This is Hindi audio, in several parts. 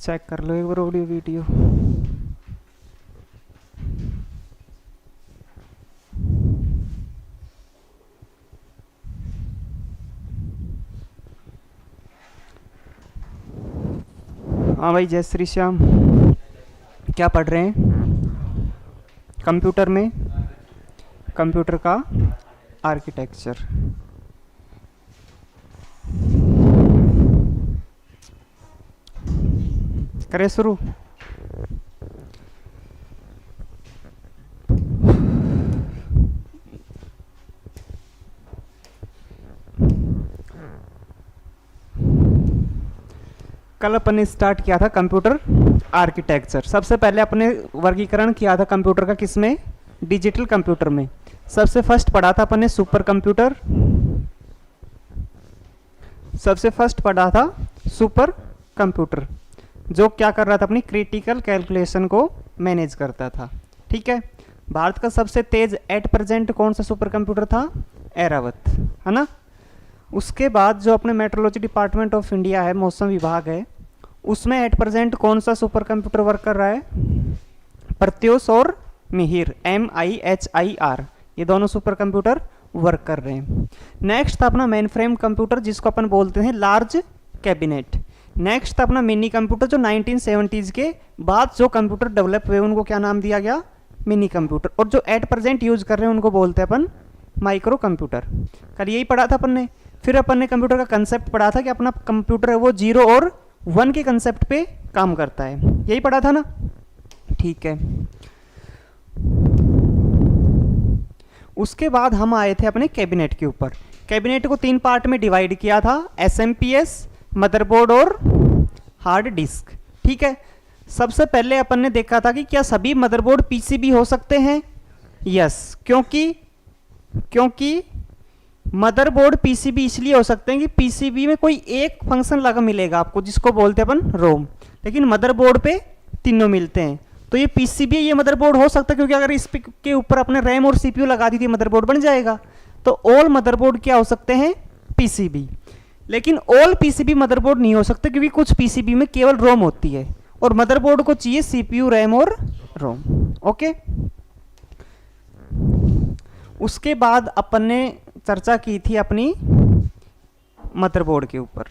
चेक कर लो एक बार ऑडियो वीडियो। हाँ भाई, जय श्री श्याम। क्या पढ़ रहे हैं कंप्यूटर में? कंप्यूटर का आर्किटेक्चर। करें शुरू? कल अपन ने स्टार्ट किया था कंप्यूटर आर्किटेक्चर। सबसे पहले अपने वर्गीकरण किया था कंप्यूटर का किसमें? डिजिटल कंप्यूटर में। सबसे फर्स्ट पढ़ा था अपन ने सुपर कंप्यूटर। सबसे फर्स्ट पढ़ा था सुपर कंप्यूटर, जो क्या कर रहा था? अपनी क्रिटिकल कैलकुलेशन को मैनेज करता था। ठीक है। भारत का सबसे तेज एट प्रेजेंट कौन सा सुपर कंप्यूटर था? एरावत, है ना। उसके बाद जो अपने मेट्रोलॉजी डिपार्टमेंट ऑफ इंडिया है, मौसम विभाग है, उसमें एट प्रेजेंट कौन सा सुपर कंप्यूटर वर्क कर रहा है? प्रत्यूष और मिहिर, MIHIR, ये दोनों सुपर कंप्यूटर वर्क कर रहे हैं। नेक्स्ट था अपना मेन फ्रेम कंप्यूटर, जिसको अपन बोलते हैं लार्ज कैबिनेट। नेक्स्ट था अपना मिनी कंप्यूटर, जो 1970s के बाद जो कंप्यूटर डेवलप हुए उनको क्या नाम दिया गया? Mini computer. और जो एट प्रेजेंट यूज कर रहे हैं उनको बोलते हैं अपन माइक्रो कंप्यूटर। कल यही पढ़ा था अपन ने। फिर अपन ने कंप्यूटर का कंसेप्ट पढ़ा था कि अपना कंप्यूटर है वो 0 और 1 के कंसेप्ट पे काम करता है। यही पढ़ा था ना? ठीक है। उसके बाद हम आए थे अपने कैबिनेट के ऊपर। कैबिनेट को 3 पार्ट में डिवाइड किया था, SMPS, मदरबोर्ड और हार्ड डिस्क। ठीक है। सबसे पहले अपन ने देखा था कि क्या सभी मदरबोर्ड PCB हो सकते हैं? यस, क्योंकि मदरबोर्ड PCB इसलिए हो सकते हैं कि PCB में कोई एक फंक्शन लगा मिलेगा आपको, जिसको बोलते हैं अपन रोम, लेकिन मदरबोर्ड पे तीनों मिलते हैं। तो ये PCB ये मदरबोर्ड हो सकता है, क्योंकि अगर इस के ऊपर अपने रैम और CPU लगा दी थी मदरबोर्ड बन जाएगा। तो ऑल मदरबोर्ड क्या हो सकते हैं? PCB। लेकिन ऑल PCB मदरबोर्ड नहीं हो सकते, क्योंकि कुछ PCB में केवल रोम होती है और मदरबोर्ड को चाहिए CPU, रैम और रोम। ओके। उसके बाद अपन ने चर्चा की थी अपनी मदरबोर्ड के ऊपर।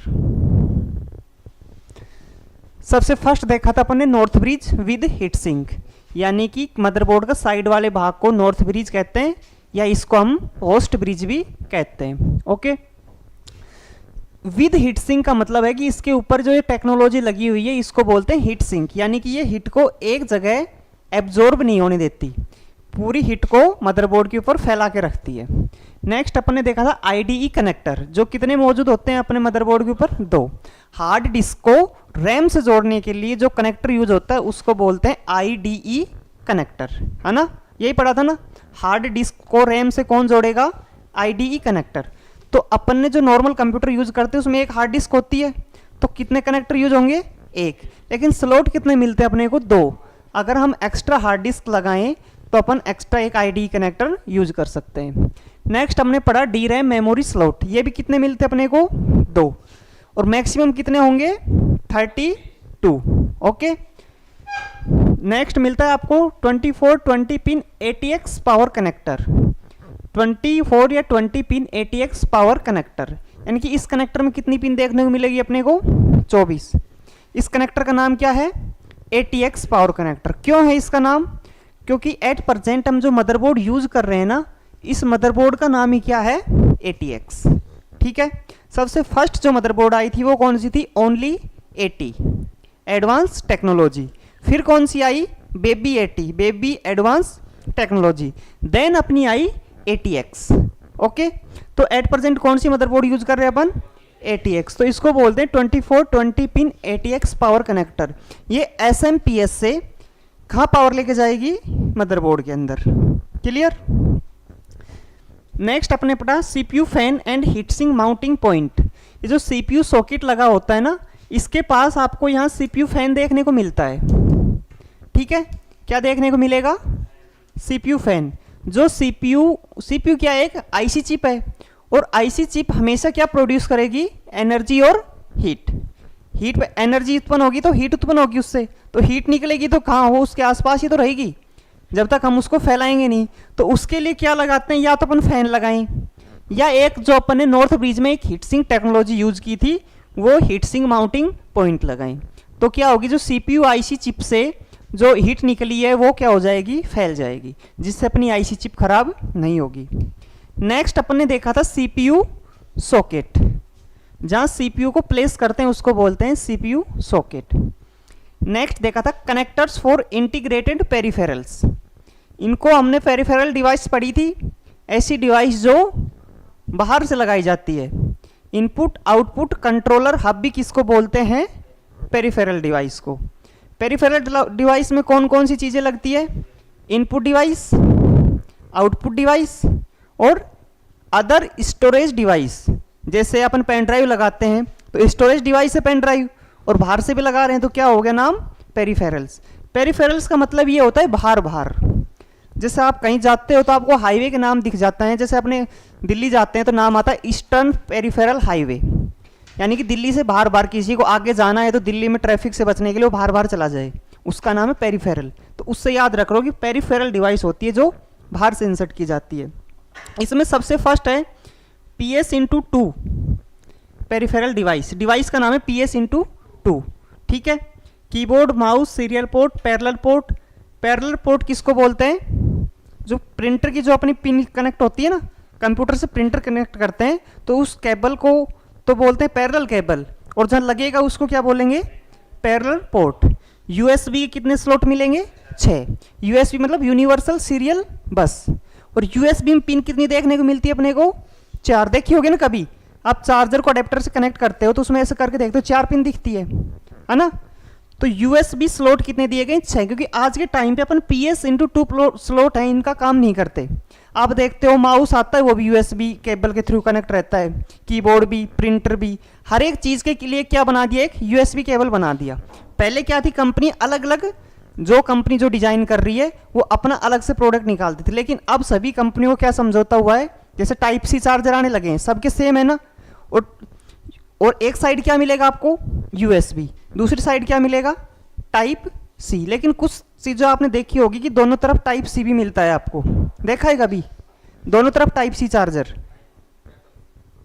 सबसे फर्स्ट देखा था अपन ने north bridge with heat sink, यानी कि मदरबोर्ड का साइड वाले भाग को नॉर्थ ब्रिज कहते हैं, या इसको हम होस्ट ब्रिज भी कहते हैं। ओके। विद हीट सिंक का मतलब है कि इसके ऊपर जो ये टेक्नोलॉजी लगी हुई है इसको बोलते हैं हीट सिंक, यानी कि ये हीट को एक जगह एब्जॉर्ब नहीं होने देती, पूरी हीट को मदरबोर्ड के ऊपर फैला के रखती है। नेक्स्ट अपन ने देखा था IDE कनेक्टर, जो कितने मौजूद होते हैं अपने मदरबोर्ड के ऊपर? 2। हार्ड डिस्क को रैम से जोड़ने के लिए जो कनेक्टर यूज होता है उसको बोलते हैं IDE कनेक्टर, है ना। यही पढ़ा था ना। हार्ड डिस्क को रैम से कौन जोड़ेगा? IDE connector. तो अपन ने जो नॉर्मल कंप्यूटर यूज करते हैं उसमें एक हार्ड डिस्क होती है, तो कितने कनेक्टर यूज होंगे? 1। लेकिन स्लॉट कितने मिलते हैं अपने को? 2। अगर हम एक्स्ट्रा हार्ड डिस्क लगाएं तो अपन एक्स्ट्रा एक IDE कनेक्टर यूज कर सकते हैं। नेक्स्ट हमने पढ़ा DRAM मेमोरी स्लॉट, ये भी कितने मिलते हैं अपने को? 2। और मैक्सिमम कितने होंगे? 32। ओके। नेक्स्ट मिलता है आपको 24-20 पिन ATX पावर कनेक्टर। 24 या 20 पिन ATX पावर कनेक्टर, यानी कि इस कनेक्टर में कितनी पिन देखने को मिलेगी अपने को? 24। इस कनेक्टर का नाम क्या है? ATX power connector. क्यों है इसका नाम? क्योंकि एट प्रेजेंट हम जो मदरबोर्ड यूज कर रहे हैं ना, इस मदरबोर्ड का नाम ही क्या है? ATX। ठीक है। सबसे फर्स्ट जो मदरबोर्ड आई थी वो कौन सी थी? Only 80 advance technology. फिर कौन सी आई? Baby 80, baby advance technology. Then अपनी आई ATX। ओके। तो एट प्रेजेंट कौन सी मदरबोर्ड यूज कर रहे हैं अपन? ATX। तो इसको बोलते हैं 24-20 पिन ATX पावर कनेक्टर। ये SMPS से कहाँ पावर लेके जाएगी? मदरबोर्ड के अंदर। क्लियर। नेक्स्ट अपने पढ़ा CPU fan and heat sink mounting point. ये जो CPU सॉकेट लगा होता है ना, इसके पास आपको यहाँ CPU फैन देखने को मिलता है। ठीक है। क्या देखने को मिलेगा? CPU fan. जो CPU क्या एक IC चिप है, और IC चिप हमेशा क्या प्रोड्यूस करेगी? एनर्जी और हीट पे एनर्जी उत्पन्न होगी तो हीट उत्पन्न होगी उससे, तो हीट निकलेगी तो कहाँ हो, उसके आसपास ही तो रहेगी जब तक हम उसको फैलाएंगे नहीं। तो उसके लिए क्या लगाते हैं, या तो अपन फैन लगाएं, या एक जो अपन ने नॉर्थ ब्रिज में एक हीट सिंक टेक्नोलॉजी यूज की थी वो हीट सिंक माउंटिंग पॉइंट लगाएं। तो क्या होगी, जो CPU IC चिप से जो हीट निकली है वो क्या हो जाएगी, फैल जाएगी, जिससे अपनी IC चिप खराब नहीं होगी। नेक्स्ट अपन ने देखा था CPU सॉकेट, जहाँ CPU को प्लेस करते हैं उसको बोलते हैं CPU सॉकेट। नेक्स्ट देखा था कनेक्टर्स फॉर इंटीग्रेटेड पेरिफेरल्स, इनको हमने पेरिफेरल डिवाइस पढ़ी थी, ऐसी डिवाइस जो बाहर से लगाई जाती है। इनपुट आउटपुट कंट्रोलर हब भी किसको बोलते हैं, पेरिफेरल डिवाइस को। पेरिफेरल डिवाइस में कौन कौन सी चीज़ें लगती है, इनपुट डिवाइस, आउटपुट डिवाइस और अदर स्टोरेज डिवाइस। जैसे अपन पेन ड्राइव लगाते हैं तो स्टोरेज डिवाइस है पेन ड्राइव, और बाहर से भी लगा रहे हैं तो क्या हो गया नाम, पेरिफेरल्स। पेरिफेरल्स का मतलब ये होता है बाहर बाहर। जैसे आप कहीं जाते हो तो आपको हाईवे के नाम दिख जाता है, जैसे अपने दिल्ली जाते हैं तो नाम आता है ईस्टर्न पेरिफेरल हाईवे, यानी कि दिल्ली से बाहर बाहर किसी को आगे जाना है तो दिल्ली में ट्रैफिक से बचने के लिए वो बाहर बाहर चला जाए, उसका नाम है पेरिफेरल। तो उससे याद रख लो कि पेरिफेरल डिवाइस होती है जो बाहर से इंसर्ट की जाती है। इसमें सबसे फर्स्ट है PS×2 पेरिफेरल डिवाइस, डिवाइस का नाम है PS×2, ठीक है। Keyboard, mouse, serial port, parallel port. Parallel port किसको बोलते हैं, जो प्रिंटर की जो अपनी पिन कनेक्ट होती है ना, कंप्यूटर से प्रिंटर कनेक्ट करते हैं तो उस केबल को तो बोलते हैं पैरेलल केबल, और जहाँ लगेगा उसको क्या बोलेंगे, पैरेलल पोर्ट। USB के कितने स्लॉट मिलेंगे, 6। USB मतलब यूनिवर्सल सीरियल बस। और USB में पिन कितनी देखने को मिलती है अपने को, 4। देखी होगी ना कभी, आप चार्जर को अडेप्टर से कनेक्ट करते हो तो उसमें ऐसे करके देखते हो 4 पिन दिखती है ना। तो USB स्लॉट कितने दिए गए, 6, क्योंकि आज के टाइम पे अपन PS×2 स्लॉट है, इनका काम नहीं करते। आप देखते हो माउस आता है वो भी USB केबल के थ्रू कनेक्ट रहता है, कीबोर्ड भी, प्रिंटर भी, हर एक चीज़ के लिए क्या बना दिया, एक USB केबल बना दिया। पहले क्या थी, कंपनी अलग अलग, जो कंपनी जो डिजाइन कर रही है वो अपना अलग से प्रोडक्ट निकालती थी, लेकिन अब सभी कंपनियों को क्या समझौता हुआ है, जैसे Type-C चार्जर आने लगे हैं, सबके सेम है ना। और एक साइड क्या मिलेगा आपको, USB, दूसरी साइड क्या मिलेगा, Type-C। लेकिन कुछ चीज़ें आपने देखी होगी कि दोनों तरफ Type-C भी मिलता है, आपको देखा है कभी, दोनों तरफ Type-C चार्जर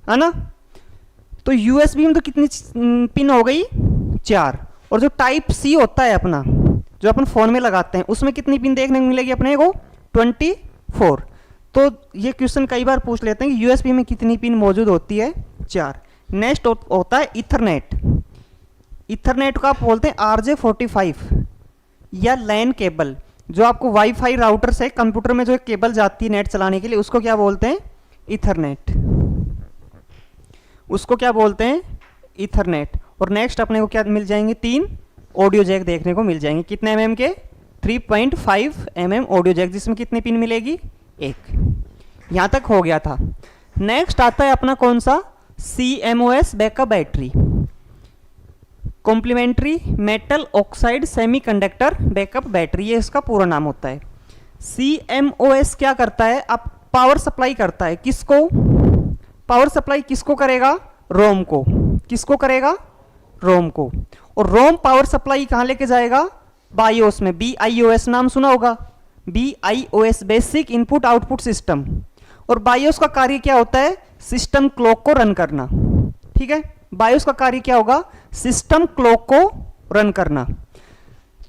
है ना। तो USB में तो कितनी पिन हो गई, 4। और जो Type-C होता है अपना, जो अपन फ़ोन में लगाते हैं, उसमें कितनी पिन देखने को मिलेगी अपने को, 24। तो ये क्वेश्चन कई बार पूछ लेते हैं कि USB में कितनी पिन मौजूद होती है, 4। नेक्स्ट होता है इथरनेट। इथरनेट को आप बोलते हैं RJ45 या लैन केबल। जो आपको वाईफाई राउटर से कंप्यूटर में जो केबल जाती है नेट चलाने के लिए, उसको क्या बोलते हैं, इथरनेट, उसको क्या बोलते हैं, इथरनेट। और नेक्स्ट अपने को क्या मिल जाएंगे, 3 ऑडियो जैक देखने को मिल जाएंगे। कितने mm के, 3.5 mm ऑडियो जैक, जिसमें कितनी पिन मिलेगी, 1। यहाँ तक हो गया था। नेक्स्ट आता है अपना कौन सा, CMOS backup battery, complementary metal oxide semiconductor backup battery, ये इसका पूरा नाम होता है। CMOS क्या करता है, अब पावर सप्लाई करता है, किसको, पावर सप्लाई किसको करेगा, रोम को, किसको करेगा, रोम को। और रोम पावर सप्लाई कहाँ लेके जाएगा, बायोस में, BIOS नाम सुना होगा, BIOS basic input output system. और बायोस का कार्य क्या होता है, सिस्टम क्लॉक को रन करना, ठीक है। बायोस का कार्य क्या होगा, सिस्टम क्लॉक को रन करना।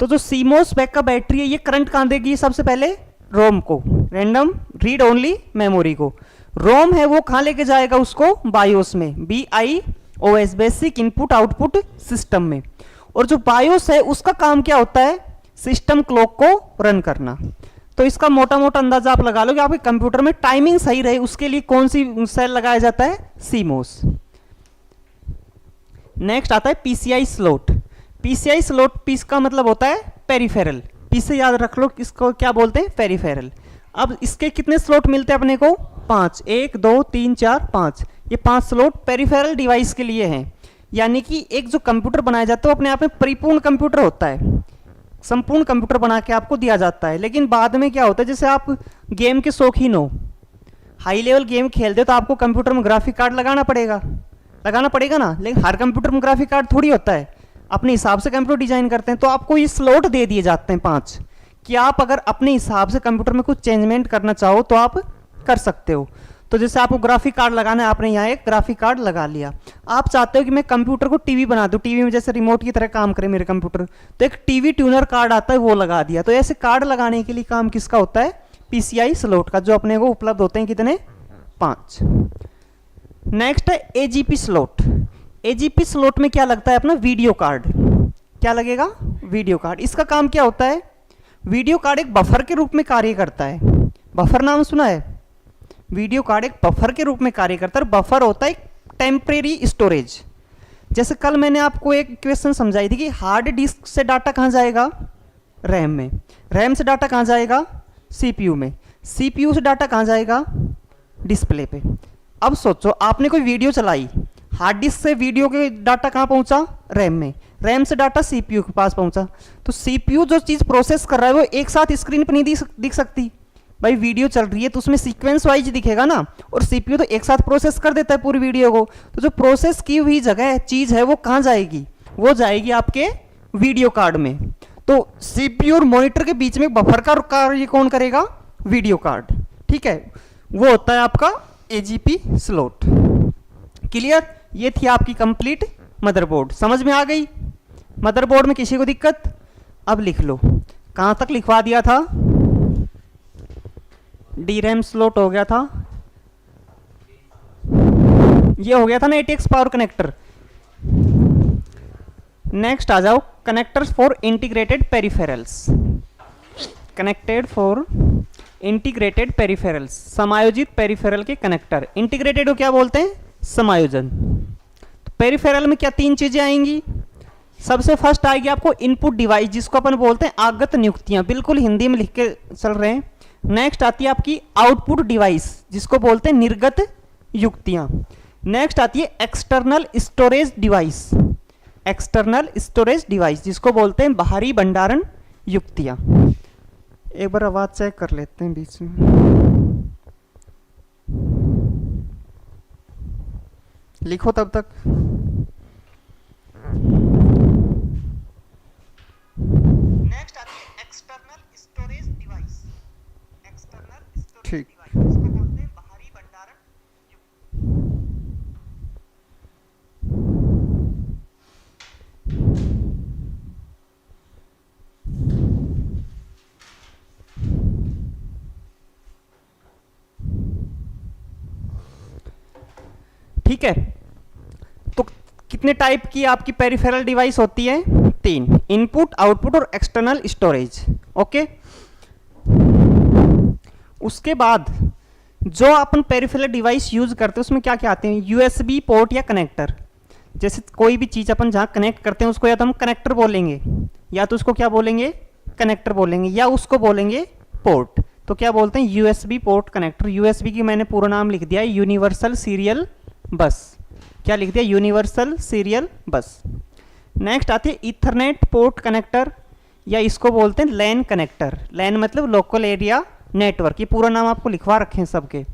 तो जो CMOS बैकअप बैटरी है, ये करंट कहाँ देगी, सबसे पहले रोम को, रैंडम रीड ओनली मेमोरी को। रोम है वो कहाँ लेके जाएगा उसको, बायोस में, BIOS basic input output system में। और जो बायोस है उसका काम क्या होता है, सिस्टम क्लॉक को रन करना। तो इसका मोटा मोटा अंदाजा आप लगा लो कि आपके कंप्यूटर में टाइमिंग सही रहे, उसके लिए कौन सी सेल लगाया जाता है, CMOS। नेक्स्ट आता है PCI स्लॉट। PCI स्लॉट, पीस का मतलब होता है पेरिफेरल, पी से याद रख लो इसको क्या बोलते हैं, पेरिफेरल। अब इसके कितने स्लॉट मिलते हैं अपने को, 5, 1 2 3 4 5। ये 5 स्लॉट पेरिफेरल डिवाइस के लिए हैं। यानी कि एक जो कंप्यूटर बनाया जाता है वो अपने आप में परिपूर्ण कंप्यूटर होता है, संपूर्ण कंप्यूटर बना के आपको दिया जाता है। लेकिन बाद में क्या होता है, जैसे आप गेम के शौकीन हो, हाई लेवल गेम खेलते हो तो आपको कंप्यूटर में ग्राफिक कार्ड लगाना पड़ेगा ना। लेकिन हर कंप्यूटर में ग्राफिक कार्ड थोड़ी होता है। अपने हिसाब से कंप्यूटर डिजाइन करते हैं, तो आपको ये स्लॉट दे दिए जाते हैं 5 कि आप अगर अपने हिसाब से कंप्यूटर में कुछ चेंजमेंट करना चाहो तो आप कर सकते हो। तो जैसे आपको ग्राफिक कार्ड लगाना है, आपने यहाँ एक ग्राफिक कार्ड लगा लिया। आप चाहते हो कि मैं कंप्यूटर को टीवी बना दूं, टीवी में जैसे रिमोट की तरह काम करे मेरे कंप्यूटर, तो एक टीवी ट्यूनर कार्ड आता है वो लगा दिया। तो ऐसे कार्ड लगाने के लिए काम किसका होता है? पीसीआई स्लॉट का, जो अपने को उपलब्ध होते हैं कितने? 5। नेक्स्ट है एजीपी स्लॉट। एजीपी स्लॉट में क्या लगता है अपना? Video card. क्या लगेगा? Video card. इसका काम क्या होता है? वीडियो कार्ड एक बफर के रूप में कार्य करता है। बफर नाम सुना है? वीडियो कार्ड एक बफर के रूप में कार्य करता है। बफर होता है एक टेम्परेरी स्टोरेज। जैसे कल मैंने आपको एक क्वेश्चन समझाई थी कि हार्ड डिस्क से डाटा कहाँ जाएगा? रैम में। रैम से डाटा कहाँ जाएगा? सीपीयू में। सीपीयू से डाटा कहाँ जाएगा? डिस्प्ले पे। अब सोचो आपने कोई वीडियो चलाई, हार्ड डिस्क से वीडियो के डाटा कहाँ पहुंचा? रैम में। रैम से डाटा सीपीयू के पास पहुंचा। तो सीपीयू जो चीज़ प्रोसेस कर रहा है वो एक साथ स्क्रीन पर नहीं दिख सकती। भाई वीडियो चल रही है तो उसमें सीक्वेंस वाइज दिखेगा ना, और सीपीयू तो एक साथ प्रोसेस कर देता है पूरी वीडियो को। तो जो प्रोसेस की हुई जगह चीज़ है वो कहाँ जाएगी? वो जाएगी आपके वीडियो कार्ड में। तो सीपीयू और मॉनिटर के बीच में बफर का कार्य कौन करेगा? Video card. ठीक है, वो होता है आपका एजीपी स्लॉट। क्लियर? ये थी आपकी कंप्लीट मदरबोर्ड। समझ में आ गई? मदरबोर्ड में किसी को दिक्कत? अब लिख लो। कहाँ तक लिखवा दिया था? डी रैम स्लॉट हो गया था, ये हो गया था ना एटीएक्स पावर कनेक्टर। नेक्स्ट आ जाओ, connectors for integrated peripherals. Connected for integrated peripherals, समायोजित पेरिफेरल के कनेक्टर। इंटीग्रेटेड को क्या बोलते हैं? समायोजन। तो पेरिफेरल में क्या 3 चीजें आएंगी? सबसे फर्स्ट आएगी आपको इनपुट डिवाइस, जिसको अपन बोलते हैं आगत नियुक्तियां, बिल्कुल हिंदी में लिख के चल रहे हैं। नेक्स्ट आती है आपकी आउटपुट डिवाइस, जिसको बोलते हैं निर्गत युक्तियां। नेक्स्ट आती है external storage device. External storage device, जिसको बोलते हैं बाहरी भंडारण युक्तियां। एक बार आवाज चेक कर लेते हैं बीच में। लिखो तब तक। नेक्स्ट आती है external storage device. External storage device, जिसको बोलते हैं बाहरी भंडारण ठीक है। तो कितने टाइप की आपकी पेरिफेरल डिवाइस होती है? 3, इनपुट, आउटपुट और एक्सटर्नल स्टोरेज। ओके। उसके बाद जो अपन पेरिफेरल डिवाइस यूज करते हैं उसमें क्या क्या आते हैं? यूएसबी पोर्ट या कनेक्टर। जैसे कोई भी चीज अपन जहां कनेक्ट करते हैं उसको या तो हम कनेक्टर बोलेंगे, या तो उसको क्या बोलेंगे? कनेक्टर बोलेंगे, या उसको बोलेंगे पोर्ट। तो क्या बोलते हैं? USB port connector. यूएसबी की मैंने पूरा नाम लिख दिया है, यूनिवर्सल सीरियल बस। क्या लिख दिया? यूनिवर्सल सीरियल बस। नेक्स्ट आती है इथरनेट पोर्ट कनेक्टर, या इसको बोलते हैं लैन कनेक्टर। लैन मतलब लोकल एरिया नेटवर्क, ये पूरा नाम आपको लिखवा रखे हैं सबके।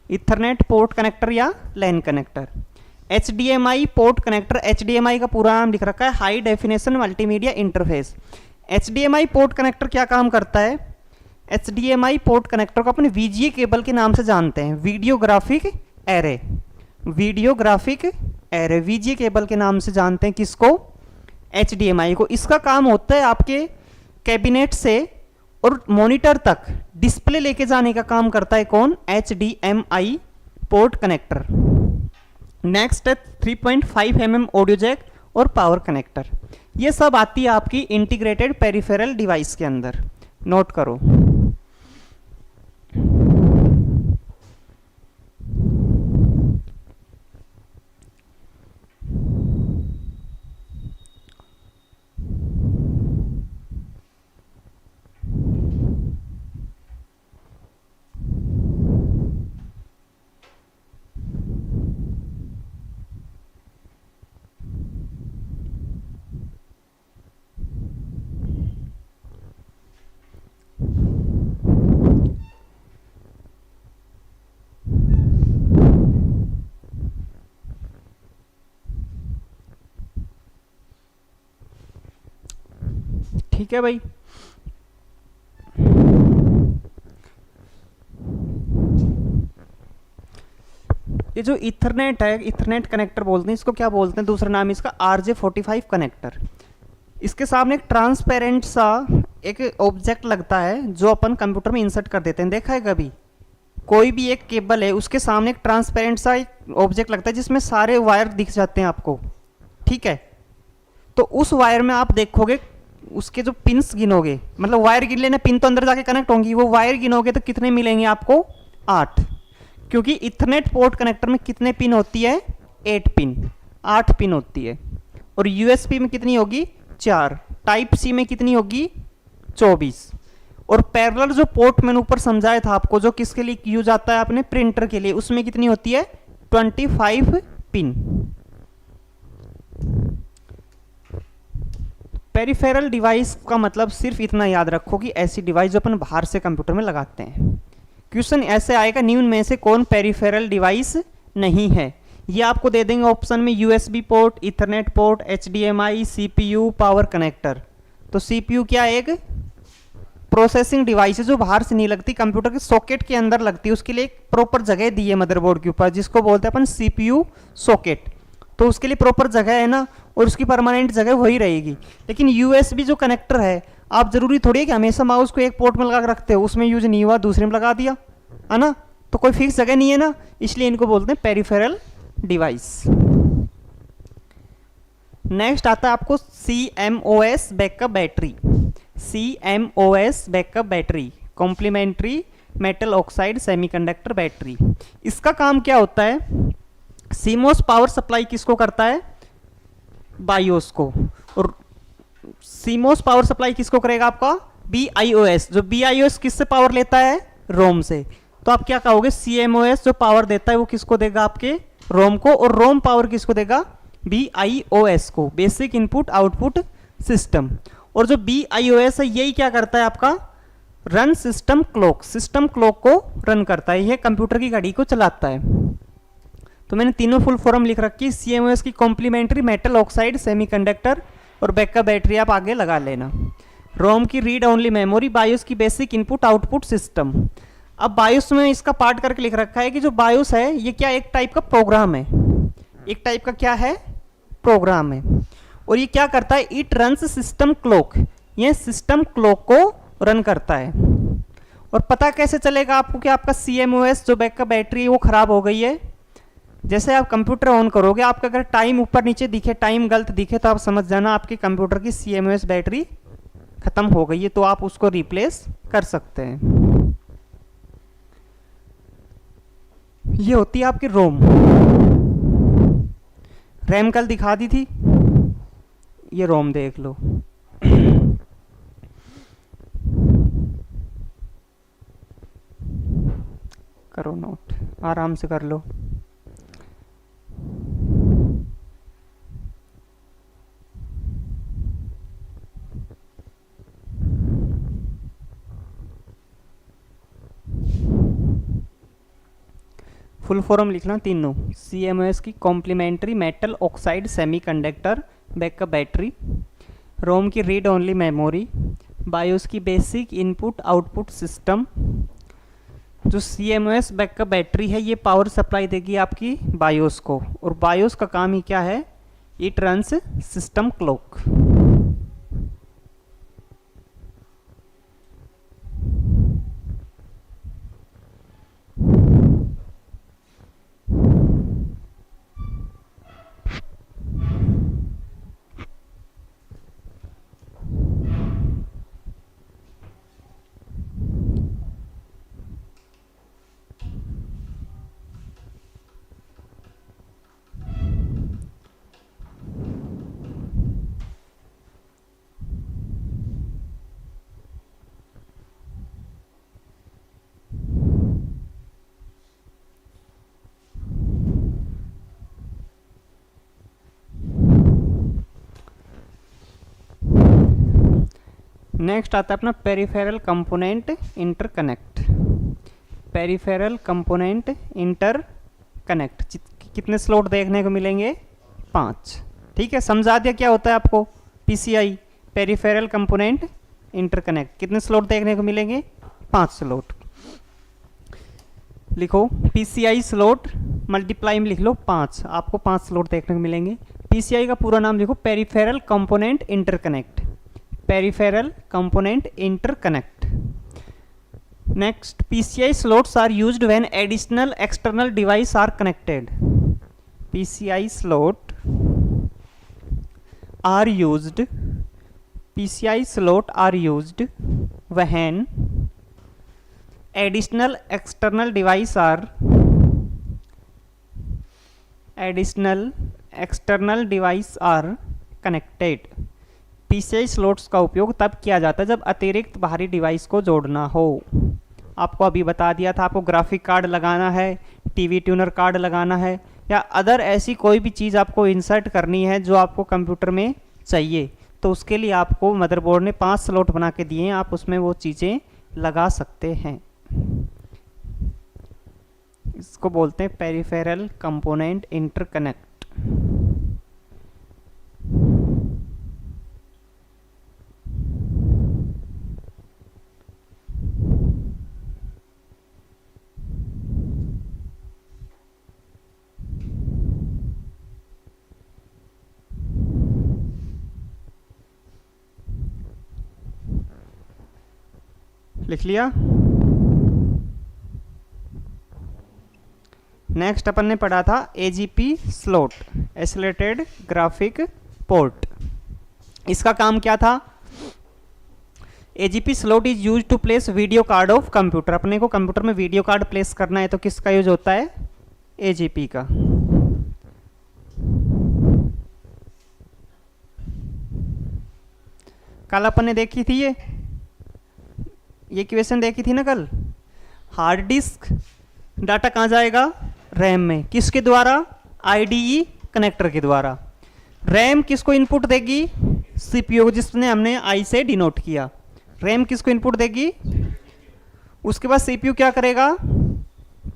इथरनेट पोर्ट कनेक्टर या LAN connector. HDMI port connector, HDMI का पूरा नाम लिख रखा है high definition multimedia interface. HDMI port connector क्या काम करता है? HDMI पोर्ट कनेक्टर को अपने VGA केबल के नाम से जानते हैं, video graphic array. Video graphic array VGA cable के नाम से जानते हैं किसको? HDMI को। इसका काम होता है आपके कैबिनेट से और मॉनिटर तक डिस्प्ले लेके जाने का काम करता है कौन? HDMI port connector. नेक्स्ट है 3.5 mm ऑडियो जैक और पावर कनेक्टर। ये सब आती है आपकी इंटीग्रेटेड पेरिफेरल डिवाइस के अंदर, नोट करो। ठीक है भाई। ये जो इथरनेट है, इथरनेट कनेक्टर बोलते हैं इसको, क्या बोलते हैं दूसरा नाम इसका, RJ45 कनेक्टर। इसके सामने एक ट्रांसपेरेंट सा एक ऑब्जेक्ट लगता है जो अपन कंप्यूटर में इंसर्ट कर देते हैं। देखा है कभी? कोई भी एक केबल है उसके सामने एक ट्रांसपेरेंट सा एक ऑब्जेक्ट लगता है जिसमें सारे वायर दिख जाते हैं आपको, ठीक है। तो उस वायर में आप देखोगे उसके जो पिन्स गिनोगे, मतलब वायर गिन लेना, पिन तो अंदर जाके कनेक्ट होंगी, वो वायर गिनोगे तो कितने मिलेंगे आपको? 8। क्योंकि इथरनेट पोर्ट कनेक्टर में कितने पिन होती है? 8 पिन, 8 पिन होती है। और यूएसबी में कितनी होगी? 4। टाइप सी में कितनी होगी? 24। और पैरेलल जो पोर्ट मैंने ऊपर समझाया था आपको, जो किसके लिए यूज आता है अपने प्रिंटर के लिए, उसमें कितनी होती है? 25 पिन। पेरिफेरल डिवाइस का मतलब सिर्फ इतना याद रखो कि ऐसी डिवाइस जो अपन बाहर से कंप्यूटर में लगाते हैं। क्वेश्चन ऐसे आएगा, निम्न में से कौन पेरिफेरल डिवाइस नहीं है? ये आपको दे देंगे ऑप्शन में, USB port, Ethernet port, HDMI, CPU, power connector. तो सीपीयू क्या है? एक प्रोसेसिंग डिवाइस है जो बाहर से नहीं लगती, कंप्यूटर के सॉकेट के अंदर लगती है। उसके लिए एक प्रॉपर जगह दी है मदरबोर्ड के ऊपर, जिसको बोलते हैं अपन सीपीयू सॉकेट। तो उसके लिए प्रॉपर जगह है ना, और उसकी परमानेंट जगह वही रहेगी। लेकिन यूएसबी जो कनेक्टर है, आप जरूरी थोड़ी है कि हमेशा माउस को एक पोर्ट में लगा कर रखते हो, उसमें यूज नहीं हुआ दूसरे में लगा दिया, है ना। तो कोई फिक्स जगह नहीं है ना, इसलिए इनको बोलते हैं पेरिफेरल डिवाइस। नेक्स्ट आता है आपको CMOS backup battery. CMOS backup battery, complementary metal oxide semiconductor battery. इसका काम क्या होता है? CMOS पावर सप्लाई किसको करता है? बायोस को। और CMOS पावर सप्लाई किसको करेगा? आपका BIOS। जो BIOS किससे पावर लेता है? रोम से। तो आप क्या कहोगे? CMOS जो पावर देता है वो किसको देगा? आपके रोम को। और रोम पावर किसको देगा? BIOS को, बेसिक इनपुट आउटपुट सिस्टम। और जो BIOS है यही क्या करता है? आपका run system clock, system clock को रन करता है, यह कंप्यूटर की घड़ी को चलाता है। तो मैंने तीनों फुल फॉर्म लिख रखी, CMOS की कॉम्प्लीमेंट्री मेटल ऑक्साइड सेमीकंडक्टर, और बैकअप बैटरी आप आगे लगा लेना। रोम की रीड ओनली मेमोरी, बायोस की बेसिक इनपुट आउटपुट सिस्टम। अब बायोस में इसका पार्ट करके लिख रखा है कि जो बायोस है ये क्या एक टाइप का प्रोग्राम है, एक टाइप का क्या है? प्रोग्राम है। और ये क्या करता है? इट रन्स सिस्टम क्लॉक, ये सिस्टम क्लॉक को रन करता है। और पता कैसे चलेगा आपको कि आपका CMOS जो बैकअप बैटरी है वो खराब हो गई है? जैसे आप कंप्यूटर ऑन करोगे, आपका अगर टाइम ऊपर नीचे दिखे, टाइम गलत दिखे, तो आप समझ जाना आपके कंप्यूटर की CMOS बैटरी खत्म हो गई है, तो आप उसको रिप्लेस कर सकते हैं। ये होती है आपकी रोम। रैम कल दिखा दी थी, ये रोम देख लो। करो नोट, आराम से कर लो। फुल फॉर्म लिखना तीनों, CMOS की complementary metal oxide semiconductor backup battery, ROM की रीड ओनली मेमोरी, बायोस की बेसिक इनपुट आउटपुट सिस्टम। जो CMOS बैकअप बैटरी है ये पावर सप्लाई देगी आपकी बायोस को, और बायोस का काम ही क्या है? It runs system clock. Next आता है अपना peripheral component interconnect. Peripheral component interconnect कितने स्लॉट देखने को मिलेंगे? 5। ठीक है, समझा दिया क्या होता है आपको? PCI peripheral component interconnect. कितने स्लॉट देखने को मिलेंगे? 5 स्लॉट। लिखो पीसीआई स्लॉट मल्टीप्लाई में लिख लो 5, आपको 5 स्लॉट देखने को मिलेंगे। पीसीआई का पूरा नाम लिखो peripheral component interconnect, peripheral component interconnect. Next, PCI slots are used when additional external device are connected. PCI slot are used when additional external device are connected. PCI slots का उपयोग तब किया जाता है जब अतिरिक्त बाहरी डिवाइस को जोड़ना हो। आपको अभी बता दिया था, आपको ग्राफिक कार्ड लगाना है, टीवी ट्यूनर कार्ड लगाना है, या अदर ऐसी कोई भी चीज़ आपको इंसर्ट करनी है जो आपको कंप्यूटर में चाहिए, तो उसके लिए आपको मदरबोर्ड ने 5 स्लॉट बना के दिए हैं, आप उसमें वो चीज़ें लगा सकते हैं। इसको बोलते हैं पेरिफेरल कंपोनेंट इंटरकनेक्ट। लिख लिया। नेक्स्ट अपन ने पढ़ा था AGP slot, accelerated graphic port. इसका काम क्या था? AGP slot is use to place video card of computer. अपने को कंप्यूटर में वीडियो कार्ड प्लेस करना है तो किसका यूज होता है? AGP का। कल अपन ने देखी थी ये क्वेश्चन देखी थी ना कल। हार्ड डिस्क डाटा कहाँ जाएगा? रैम में। किसके द्वारा? IDE कनेक्टर के द्वारा। रैम किसको इनपुट देगी? CPU, जिसने हमने I से डिनोट किया। रैम किसको इनपुट देगी? उसके बाद CPU क्या करेगा?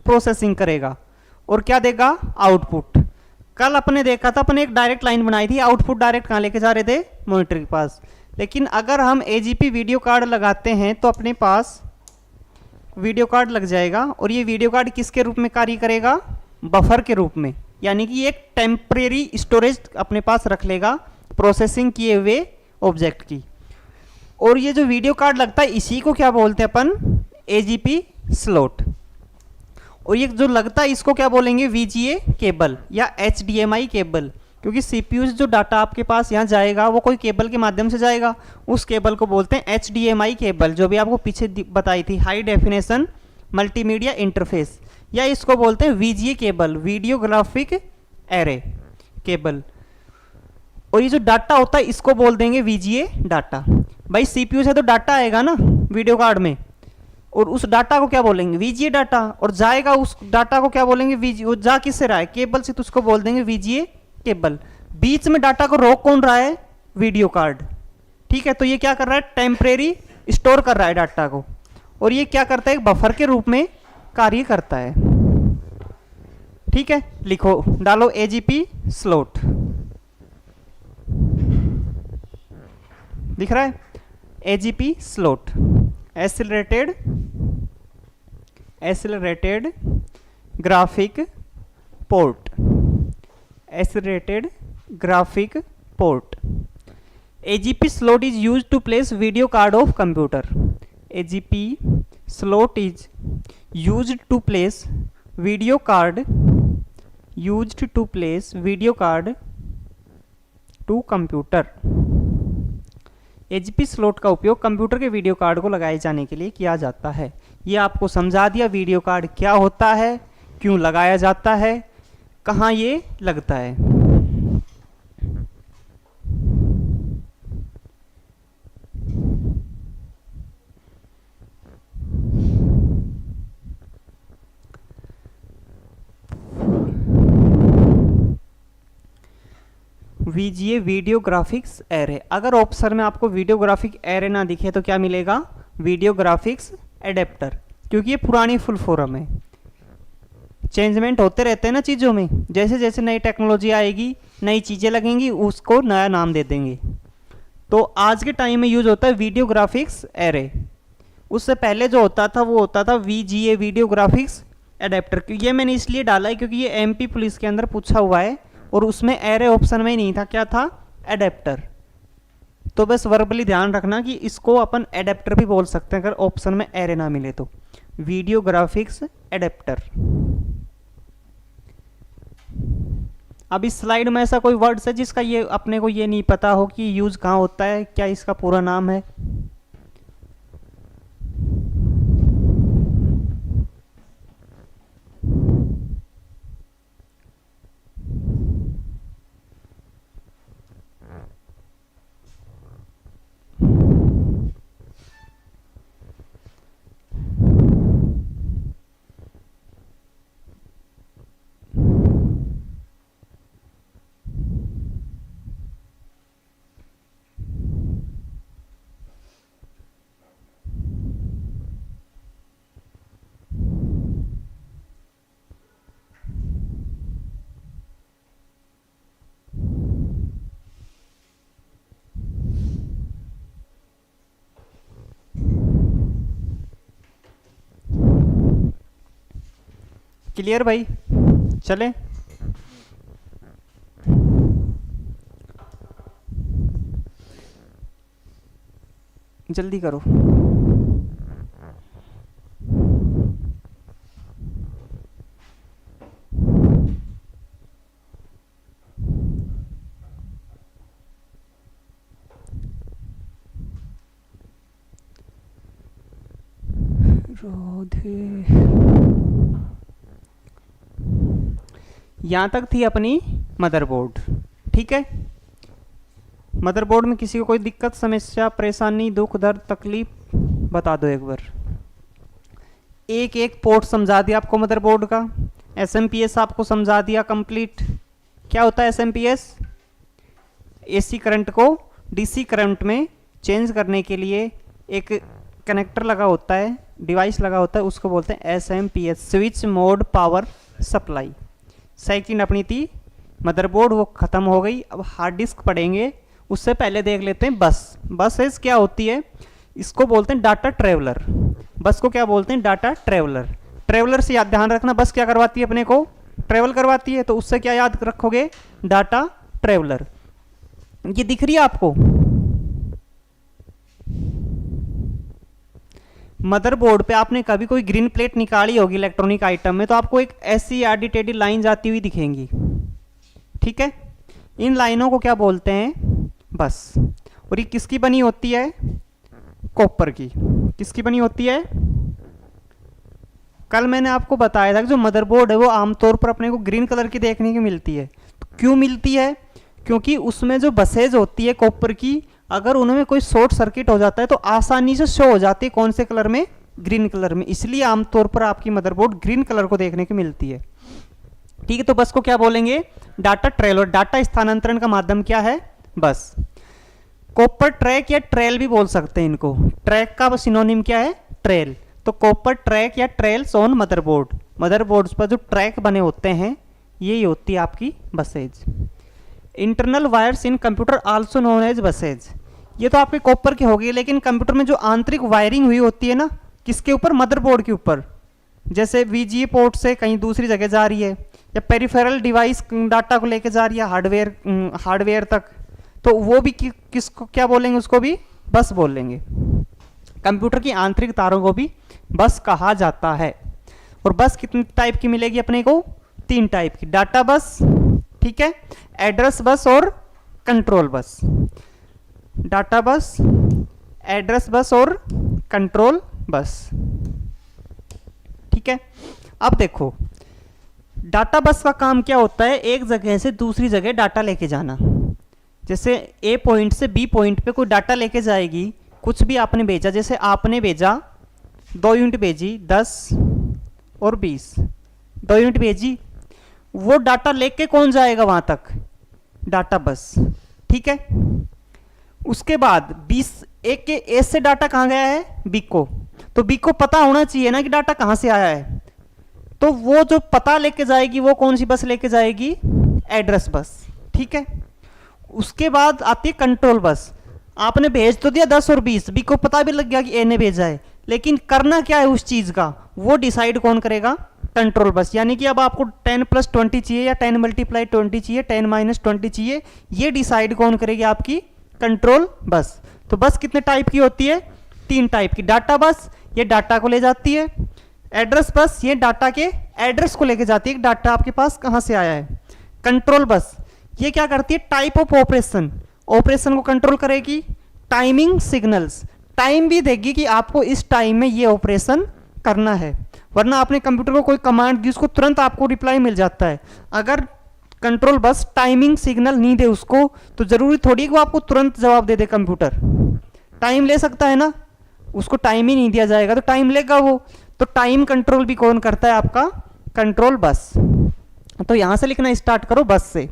प्रोसेसिंग करेगा और क्या देगा? आउटपुट। कल अपने देखा था, अपने एक डायरेक्ट लाइन बनाई थी, आउटपुट डायरेक्ट कहाँ लेके जा रहे थे? मॉनिटर के पास। लेकिन अगर हम AGP वीडियो कार्ड लगाते हैं तो अपने पास वीडियो कार्ड लग जाएगा, और ये वीडियो कार्ड किसके रूप में कार्य करेगा? बफर के रूप में, यानी कि एक टेम्परेरी स्टोरेज अपने पास रख लेगा प्रोसेसिंग किए हुए ऑब्जेक्ट की। और ये जो वीडियो कार्ड लगता है इसी को क्या बोलते हैं अपन? AGP slot. और ये जो लगता है इसको क्या बोलेंगे? VGA केबल या HDMI केबल, क्योंकि CPU से जो डाटा आपके पास यहाँ जाएगा वो कोई केबल के माध्यम से जाएगा। उस केबल को बोलते हैं HDMI केबल, जो भी आपको पीछे बताई थी, हाई डेफिनेशन मल्टीमीडिया इंटरफेस, या इसको बोलते हैं VGA cable, video graphic array cable. और ये जो डाटा होता है इसको बोल देंगे VGA डाटा। भाई CPU से तो डाटा आएगा ना वीडियो कार्ड में, और उस डाटा को क्या बोलेंगे? VGA data. और जाएगा उस डाटा को क्या बोलेंगे? VGA। जा किससे रहा है? केबल से, तो उसको बोल देंगे VGA केबल। बीच में डाटा को रोक कौन रहा है? Video card. ठीक है, तो ये क्या कर रहा है? टेम्परेरी स्टोर कर रहा है डाटा को, और ये क्या करता है? बफर के रूप में कार्य करता है। ठीक है, लिखो, डालो AGP स्लॉट। दिख रहा है? AGP slot, accelerated graphic port, accelerated graphic port. AGP slot is used to place video card of computer. AGP slot is used to place video card to computer. AGP slot का उपयोग कंप्यूटर के वीडियो कार्ड को लगाए जाने के लिए किया जाता है। ये आपको समझा दिया वीडियो कार्ड क्या होता है, क्यों लगाया जाता है, कहाँ ये लगता है। VGA video graphics array. अगर ऑप्शन में आपको वीडियो ग्राफिक एरे ना दिखे तो क्या मिलेगा? वीडियो ग्राफिक्स एडेप्टर, क्योंकि ये पुरानी फुल फॉर्म है। चेंजमेंट होते रहते हैं ना चीज़ों में, जैसे जैसे नई टेक्नोलॉजी आएगी, नई चीज़ें लगेंगी, उसको नया नाम दे देंगे। तो आज के टाइम में यूज होता है वीडियो ग्राफिक्स एरे। उससे पहले जो होता था वो होता था VGA, वीडियो ग्राफिक्स एडेप्टर। ये मैंने इसलिए डाला है क्योंकि ये MP पुलिस के अंदर पूछा हुआ है और उसमें एरे ऑप्शन में ही नहीं था, क्या था, एडेप्टर। तो बस वर्बली ध्यान रखना कि इसको अपन एडेप्टर भी बोल सकते हैं अगर ऑप्शन में एरे ना मिले तो, वीडियो ग्राफिक्स एडेप्टर। अब इस स्लाइड में ऐसा कोई वर्ड्स है जिसका ये अपने को ये नहीं पता हो कि यूज कहाँ होता है, क्या इसका पूरा नाम है? क्लियर भाई? चले जल्दी करो। यहां तक थी अपनी मदरबोर्ड, ठीक है। मदरबोर्ड में किसी को कोई दिक्कत, समस्या, परेशानी, दुख, दर्द, तकलीफ बता दो एक बार। एक एक पोर्ट समझा दिया आपको मदरबोर्ड का। SMPS आपको समझा दिया कंप्लीट। क्या होता है SMPS? AC करंट को DC करंट में चेंज करने के लिए एक कनेक्टर लगा होता है, डिवाइस लगा होता है, उसको बोलते हैं SMPS, switch mode power supply. Second अपनी थी मदरबोर्ड, वो खत्म हो गई। अब हार्ड डिस्क पढ़ेंगे, उससे पहले देख लेते हैं बस। बसेस क्या होती है? इसको बोलते हैं डाटा ट्रेवलर। बस को क्या बोलते हैं? Data traveller. ट्रेवलर से याद ध्यान रखना, बस क्या करवाती है अपने को? ट्रेवल करवाती है, तो उससे क्या याद रखोगे? Data traveller. ये दिख रही है आपको? मदरबोर्ड पे आपने कभी कोई ग्रीन प्लेट निकाली होगी इलेक्ट्रॉनिक आइटम में, तो आपको एक ऐसी आडी टेढ़ी लाइन जाती हुई दिखेंगी, ठीक है। इन लाइनों को क्या बोलते हैं? बस। और ये किसकी बनी होती है? कॉपर की। किसकी बनी होती है? कल मैंने आपको बताया था कि जो मदरबोर्ड है वो आमतौर पर अपने को ग्रीन कलर की देखने की मिलती है। तो क्यों मिलती है? क्योंकि उसमें जो बसेज होती है कॉपर की, अगर उनमें कोई शॉर्ट सर्किट हो जाता है तो आसानी से शो हो जाती है। कौन से कलर में? ग्रीन कलर में। इसलिए आमतौर पर आपकी मदरबोर्ड ग्रीन कलर को देखने को मिलती है, ठीक है। तो बस को क्या बोलेंगे? Data traveller. डाटा स्थानांतरण का माध्यम क्या है? बस। कॉपर ट्रैक या ट्रेल भी बोल सकते हैं इनको। ट्रैक का सिनोनिम क्या है? ट्रेल। तो कॉपर ट्रैक या ट्रेल्स ऑन मदरबोर्ड। मदरबोर्ड्स पर जो ट्रैक बने होते हैं यही होती है आपकी buses. Internal wires in computer also known as buses. ये तो आपके कॉपर के हो गए, लेकिन कंप्यूटर में जो आंतरिक वायरिंग हुई होती है ना, किसके ऊपर? मदरबोर्ड के ऊपर। जैसे VGA पोर्ट से कहीं दूसरी जगह जा रही है, या पेरिफेरल डिवाइस डाटा को लेके जा रही है हार्डवेयर तक, तो वो भी किसको क्या बोलेंगे? उसको भी बस बोलेंगे। कंप्यूटर की आंतरिक तारों को भी बस कहा जाता है। और बस कितने टाइप की मिलेगी अपने को? 3 टाइप की। डाटा बस, ठीक है, एड्रेस बस और कंट्रोल बस। डाटा बस, एड्रेस बस और कंट्रोल बस, ठीक है। अब देखो डाटा बस का काम क्या होता है? एक जगह से दूसरी जगह डाटा लेके जाना। जैसे A पॉइंट से B पॉइंट पे कोई डाटा लेके जाएगी, कुछ भी आपने भेजा, जैसे आपने भेजा 2 यूनिट भेजी, 10 और 20, 2 यूनिट भेजी, वो डाटा लेके कौन जाएगा वहां तक? डाटा बस, ठीक है। उसके बाद 20 एक के A से डाटा कहाँ गया है? B को। तो B को पता होना चाहिए ना कि डाटा कहाँ से आया है, तो वो जो पता लेके जाएगी वो कौन सी बस लेके जाएगी? एड्रेस बस, ठीक है। उसके बाद आती है कंट्रोल बस। आपने भेज तो दिया 10 और 20, बी को पता भी लग गया कि ए ने भेजा है, लेकिन करना क्या है उस चीज का वो डिसाइड कौन करेगा? Control bus. यानी कि अब आपको 10 + 20 चाहिए या 10 × 20 चाहिए, 10 - 20 चाहिए, ये डिसाइड कौन करेगी? आपकी कंट्रोल बस। तो बस कितने टाइप की होती है? 3 टाइप की। डाटा बस, ये डाटा को ले जाती है। एड्रेस बस, ये डाटा के एड्रेस को लेके जाती है, डाटा आपके पास कहां से आया है। कंट्रोल बस, ये क्या करती है? टाइप ऑफ ऑपरेशन, ऑपरेशन को कंट्रोल करेगी। टाइमिंग सिग्नल्स, टाइम भी देगी कि आपको इस टाइम में ये ऑपरेशन करना है, वरना आपने कंप्यूटर को कोई कमांड दी उसको तुरंत आपको रिप्लाई मिल जाता है। अगर कंट्रोल बस टाइमिंग सिग्नल नहीं दे उसको, तो जरूरी थोड़ी है कि वो आपको तुरंत जवाब दे दे। कंप्यूटर टाइम ले सकता है ना, उसको टाइम ही नहीं दिया जाएगा तो टाइम लेगा वो। तो टाइम कंट्रोल भी कौन करता है? आपका कंट्रोल बस। तो यहां से लिखना स्टार्ट करो बस से।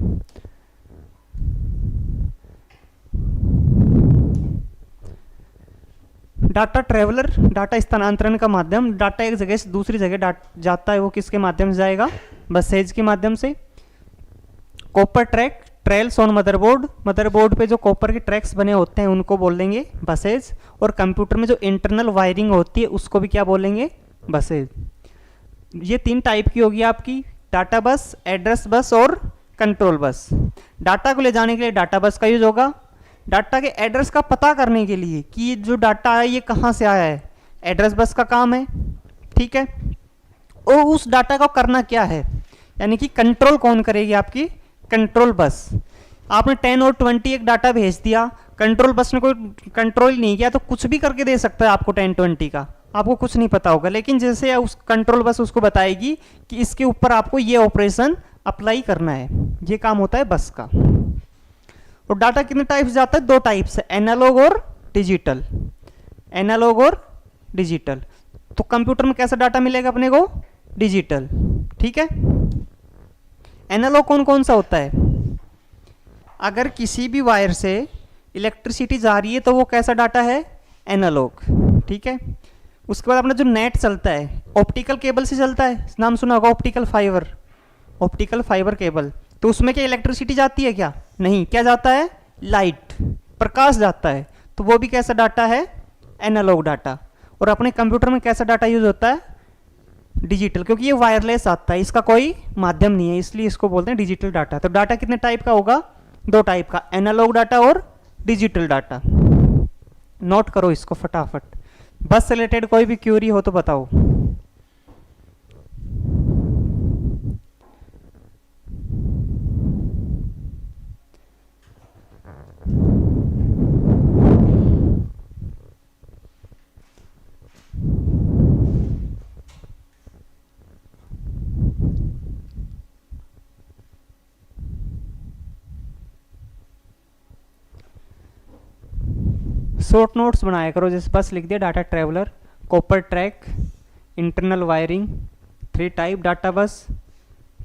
डाटा ट्रेवलर, डाटा स्थानांतरण का माध्यम। डाटा एक जगह से दूसरी जगह जाता है, वो किसके माध्यम से जाएगा? बसेज के माध्यम से। Copper track, trails on motherboard, motherboard पे जो कॉपर के ट्रैक्स बने होते हैं उनको बोलेंगे बसेज। और कंप्यूटर में जो इंटरनल वायरिंग होती है उसको भी क्या बोलेंगे? बसेज। ये 3 टाइप की होगी आपकी, डाटा बस, एड्रेस बस और कंट्रोल बस। डाटा को ले जाने के लिए डाटा बस का यूज होगा। डाटा के एड्रेस का पता करने के लिए कि ये जो डाटा है ये कहाँ से आया है, एड्रेस बस का काम है, ठीक है। और उस डाटा का करना क्या है, यानी कि कंट्रोल कौन करेगी? आपकी कंट्रोल बस। आपने 10 और 20 एक डाटा भेज दिया, कंट्रोल बस ने कोई कंट्रोल नहीं किया तो कुछ भी करके दे सकता है आपको 10-20 का, आपको कुछ नहीं पता होगा। लेकिन जैसे उस कंट्रोल बस उसको बताएगी कि इसके ऊपर आपको ये ऑपरेशन अप्लाई करना है, ये काम होता है बस का। और डाटा कितने टाइप से जाता है? 2 टाइप से, एनालॉग और डिजिटल। एनालॉग और डिजिटल। तो कंप्यूटर में कैसा डाटा मिलेगा अपने को? डिजिटल, ठीक है। एनालॉग कौन कौन सा होता है? अगर किसी भी वायर से इलेक्ट्रिसिटी जा रही है तो वो कैसा डाटा है? एनालॉग, ठीक है। उसके बाद अपना जो नेट चलता है ऑप्टिकल केबल से चलता है, नाम सुना होगा optical fibre, optical fibre cable. तो उसमें क्या इलेक्ट्रिसिटी जाती है? क्या नहीं, क्या जाता है? लाइट, प्रकाश जाता है। तो वो भी कैसा डाटा है? Analogue data. और अपने कंप्यूटर में कैसा डाटा यूज होता है? डिजिटल, क्योंकि ये वायरलेस आता है, इसका कोई माध्यम नहीं है, इसलिए इसको बोलते हैं डिजिटल डाटा। तो डाटा कितने टाइप का होगा? 2 टाइप का, एनालॉग डाटा और डिजिटल डाटा। नोट करो इसको फटाफट। बस से रिलेटेड कोई भी क्यूरी हो तो बताओ। शॉर्ट नोट्स बनाया करो, जैसे बस लिख दिया data traveller, copper track, internal wiring, 3 type data बस,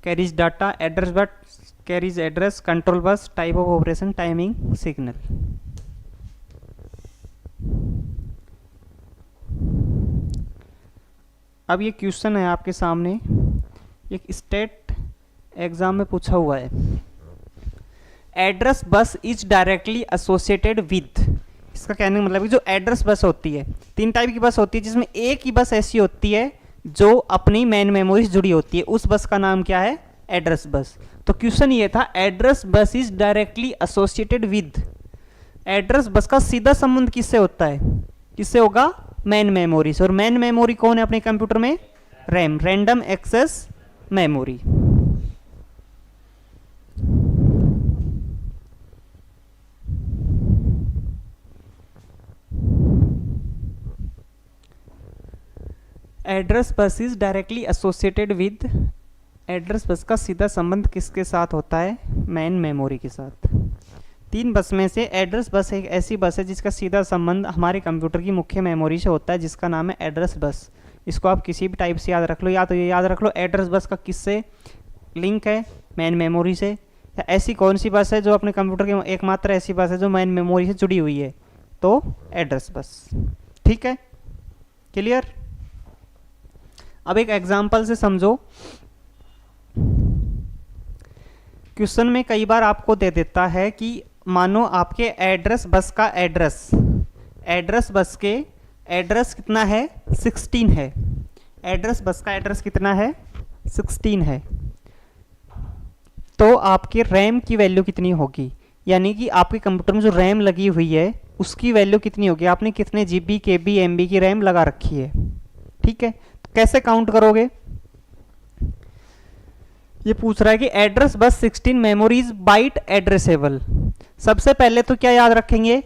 carries data, address bus carries address, control bus, type of operation, timing signal. अब ये क्वेश्चन है आपके सामने, एक स्टेट एग्जाम में पूछा हुआ है। Address bus is directly associated with, इसका कहने का मतलब है जो एड्रेस बस होती है, 3 टाइप की बस होती है, जिसमें एक ही बस ऐसी होती है जो अपनी मेन मेमोरी से जुड़ी होती है, उस बस का नाम क्या है? Address bus. तो क्वेश्चन ये था, address bus is directly associated with, address bus का सीधा संबंध किससे होता है? किससे होगा? मेन मेमोरी से। और मेन मेमोरी कौन है अपने कंप्यूटर में? RAM, random access memory. Address bus is directly associated with, address bus का सीधा संबंध किसके साथ होता है? मेन मेमोरी के साथ। 3 बस में से एड्रेस बस एक ऐसी बस है जिसका सीधा संबंध हमारे कंप्यूटर की मुख्य मेमोरी से होता है, जिसका नाम है एड्रेस बस। इसको आप किसी भी टाइप से याद रख लो, या तो ये याद रख लो एड्रेस बस का किससे लिंक है? मेन मेमोरी से। या ऐसी कौन सी बस है जो अपने कंप्यूटर की एकमात्र ऐसी बस है जो मेन मेमोरी से जुड़ी हुई है? तो एड्रेस बस, ठीक है, क्लियर। अब एक एग्जाम्पल से समझो। क्वेश्चन में कई बार आपको दे देता है कि मानो आपके एड्रेस बस का एड्रेस बस के एड्रेस कितना है 16 है, एड्रेस बस का एड्रेस कितना है 16 है, तो आपके रैम की वैल्यू कितनी होगी, यानी कि आपके कंप्यूटर में जो रैम लगी हुई है उसकी वैल्यू कितनी होगी, आपने कितने जीबी केबी एमबी की रैम लगा रखी है। ठीक है, तो कैसे काउंट करोगे, ये पूछ रहा है कि address bus 16 memories bite addressable. सबसे पहले तो क्या याद रखेंगे,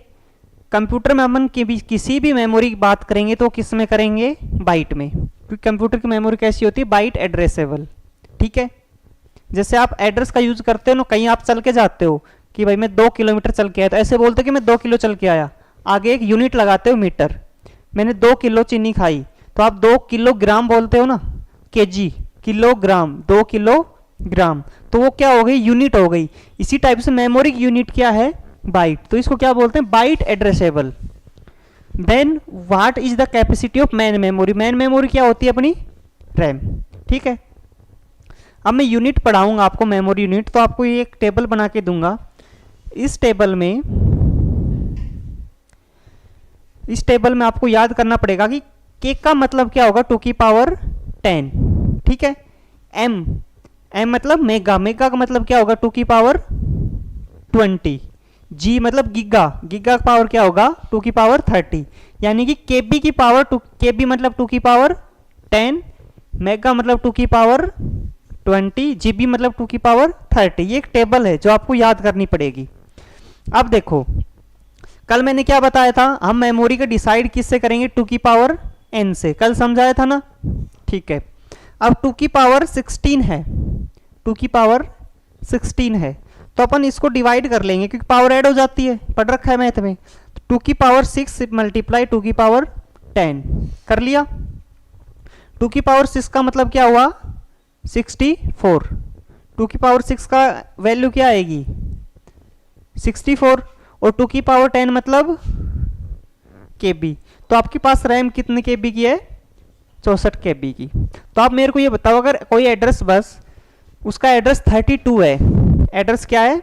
कंप्यूटर में अपन किसी भी मेमोरी की बात करेंगे तो किस में करेंगे, बाइट में, क्योंकि कंप्यूटर की मेमोरी कैसी होती है, बाइट एड्रेसेबल। ठीक है, जैसे आप एड्रेस का यूज करते हो ना, कहीं आप चल के जाते हो कि भाई मैं 2 किलोमीटर चल के आया, तो ऐसे बोलते कि मैं 2 किलो चल के आया, आगे एक यूनिट लगाते हो मीटर, मैंने 2 किलो चीनी खाई तो आप 2 किलोग्राम बोलते हो ना, केजी, किलोग्राम, 2 किलोग्राम, तो वो क्या हो गई, यूनिट हो गई। इसी टाइप से मेमोरी की यूनिट क्या है, बाइट, तो इसको क्या बोलते हैं, byte addressable. Then what is the capacity of main memory, main memory क्या होती है अपनी, रैम। ठीक है, अब मैं यूनिट पढ़ाऊंगा आपको, मेमोरी यूनिट, तो आपको ये एक टेबल बना के दूंगा। इस टेबल में आपको याद करना पड़ेगा कि के का मतलब क्या होगा, 2 की पावर 10। ठीक है, एम मतलब मेगा, मेगा का मतलब क्या होगा, 2 की पावर 20। जी मतलब गीगा, गीगा का पावर क्या होगा, 2 की पावर 30, यानी कि केबी की पावर 2, केबी मतलब 2 की पावर 10, मेगा मतलब 2 की पावर 20, जीबी मतलब 2 की पावर 30। ये एक टेबल है जो आपको याद करनी पड़ेगी। अब देखो, कल मैंने क्या बताया था, हम मेमोरी का डिसाइड किससे करेंगे, 2 की पावर n से, कल समझाया था ना। ठीक है, अब 2 की पावर 16 है, 2 की पावर 16 है, तो अपन इसको डिवाइड कर लेंगे क्योंकि पावर ऐड हो जाती है, पढ़ रखा है मैथ में। 2 की पावर 6 मल्टीप्लाई 2 की पावर 10 कर लिया। 2 की पावर 6 का मतलब क्या हुआ, 64। 2 की पावर 6 का वैल्यू क्या आएगी, 64, और 2 की पावर 10 मतलब केबी। तो आपके पास रैम कितने केबी की है, 64 केबी की। तो आप मेरे को ये बताओ, अगर कोई एड्रेस बस, उसका एड्रेस 32 है, एड्रेस क्या है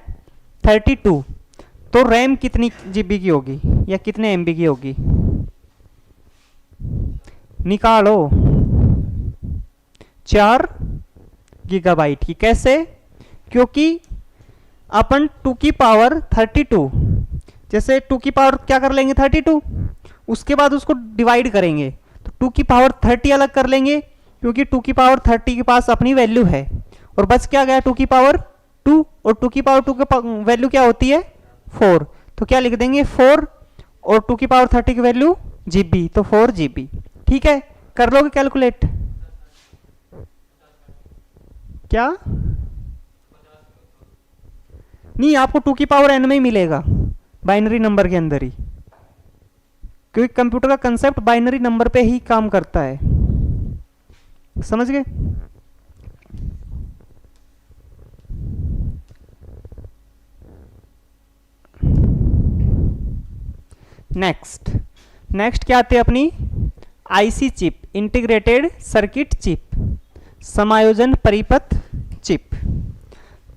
32, तो रैम कितनी जीबी की होगी या कितने एमबी की होगी, निकालो, 4 गीगाबाइट की। कैसे, क्योंकि अपन 2 की पावर 32, जैसे 2 की पावर क्या कर लेंगे 32, उसके बाद उसको डिवाइड करेंगे तो 2 की पावर 30 अलग कर लेंगे, क्योंकि 2 की पावर 30 के पास अपनी वैल्यू है, और बच क्या गया 2 की पावर 2, और 2 की पावर 2 की वैल्यू क्या होती है 4, तो क्या लिख देंगे 4, और 2 की पावर 30 की वैल्यू जीबी, तो 4 जीबी। ठीक है, कर लोगे कैलकुलेट, क्या नहीं, आपको 2 की पावर n में ही मिलेगा, बाइनरी नंबर के अंदर ही, क्योंकि कंप्यूटर का कंसेप्ट बाइनरी नंबर पे ही काम करता है, समझ गए। नेक्स्ट क्या आती है अपनी, IC chip, integrated circuit chip, समायोजन परिपथ चिप।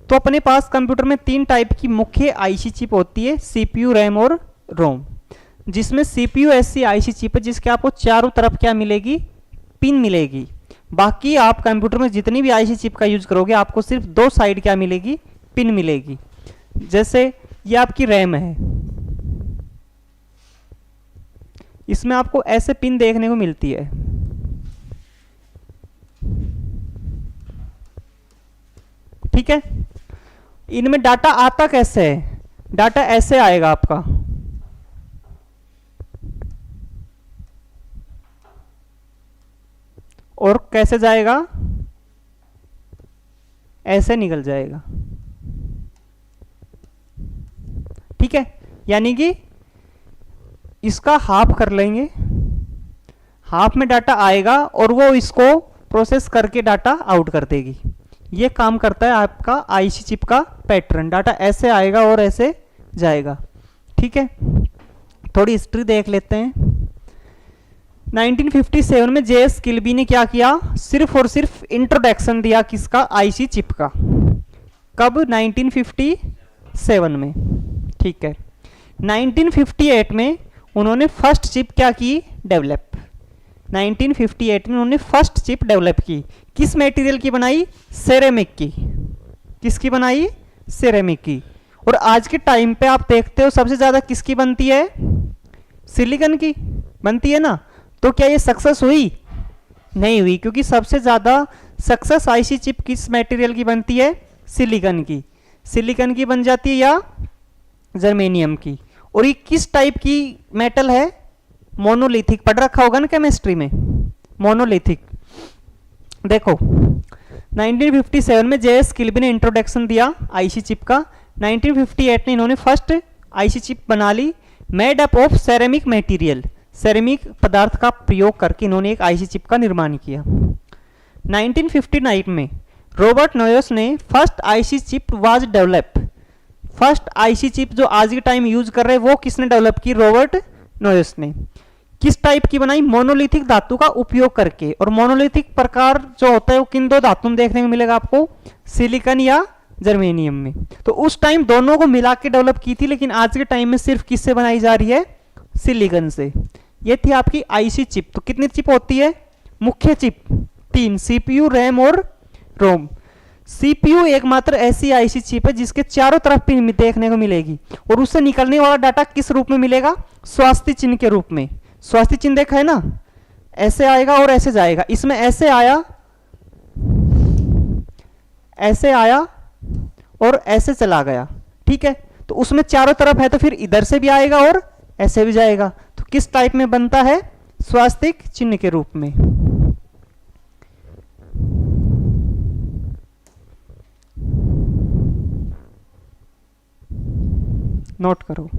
तो अपने पास कंप्यूटर में 3 टाइप की मुख्य आईसी चिप होती है, सीपीयू, रैम और रोम, जिसमें सीपीयू ऐसी आईसी चिप है जिसके आपको चारों तरफ क्या मिलेगी, पिन मिलेगी। बाकी आप कंप्यूटर में जितनी भी आईसी चिप का यूज करोगे आपको सिर्फ 2 साइड क्या मिलेगी, पिन मिलेगी। जैसे ये आपकी रैम है, इसमें आपको ऐसे पिन देखने को मिलती है, ठीक है। इनमें डाटा आता कैसे है, डाटा ऐसे आएगा आपका, और कैसे जाएगा, ऐसे निकल जाएगा, ठीक है। यानी कि इसका हाफ कर लेंगे, हाफ में डाटा आएगा और वो इसको प्रोसेस करके डाटा आउट कर देगी। ये काम करता है आपका आईसी चिप का पैटर्न, डाटा ऐसे आएगा और ऐसे जाएगा, ठीक है। थोड़ी हिस्ट्री देख लेते हैं। 1957 में जेएस किल्बी ने क्या किया, सिर्फ और सिर्फ इंट्रोडक्शन दिया किसका, आईसी चिप का। कब, 1957 में, ठीक है। 1958 में उन्होंने फर्स्ट चिप क्या की, डेवलप। 1958 में उन्होंने फर्स्ट चिप डेवलप की। किस मटेरियल की बनाई, सेरेमिक की। किसकी बनाई, सेरेमिक की। और आज के टाइम पे आप देखते हो सबसे ज़्यादा किसकी बनती है, सिलिकॉन की बनती है ना। तो क्या ये सक्सेस हुई, नहीं हुई, क्योंकि सबसे ज़्यादा सक्सेस आईसी चिप किस मटेरियल की बनती है, सिलिकॉन की। सिलिकॉन की बन जाती है या जर्मेनियम की। और ये किस टाइप की मेटल है, मोनोलिथिक। पढ़ रखा होगा ना केमिस्ट्री में, मोनोलिथिक। देखो 1957 में जेएस किल्बी ने इंट्रोडक्शन दिया आईसी चिप का। 1958 में इन्होंने फर्स्ट आईसी चिप बना ली, made up of ceramic material. Ceramic पदार्थ का प्रयोग करके इन्होंने एक आईसी चिप का निर्माण किया। 1959 में रॉबर्ट नोयस ने first IC chip was develop. First IC chip जो आज के टाइम यूज कर रहे हैं वो किसने डेवलप की, रॉबर्ट नोयस ने। किस टाइप की बनाई, मोनोलिथिक धातु का उपयोग करके। और मोनोलिथिक प्रकार जो होता है वो किन दो धातु में देखने को मिलेगा आपको, सिलिकॉन या जर्मेनियम में। तो उस टाइम दोनों को मिला के डेवलप की थी, लेकिन आज के टाइम में सिर्फ किससे बनाई जा रही है, सिलिकॉन से। ये थी आपकी आईसी चिप। तो कितनी चिप होती है, मुख्य चिप 3, सीपीयू, रैम और रोम। सीपीयू एकमात्र ऐसी आईसी चिप है जिसके चारों तरफ पिन देखने को मिलेगी, और उससे निकलने वाला डाटा किस रूप में मिलेगा, स्वास्थ्य चिन्ह के रूप में। स्वास्थ्य चिन्ह देखा है ना, ऐसे आएगा और ऐसे जाएगा। इसमें ऐसे आया, ऐसे आया और ऐसे चला गया, ठीक है। तो उसमें चारों तरफ है तो फिर इधर से भी आएगा और ऐसे भी जाएगा। तो किस टाइप में बनता है, स्वास्तिक चिन्ह के रूप में। नोट करो।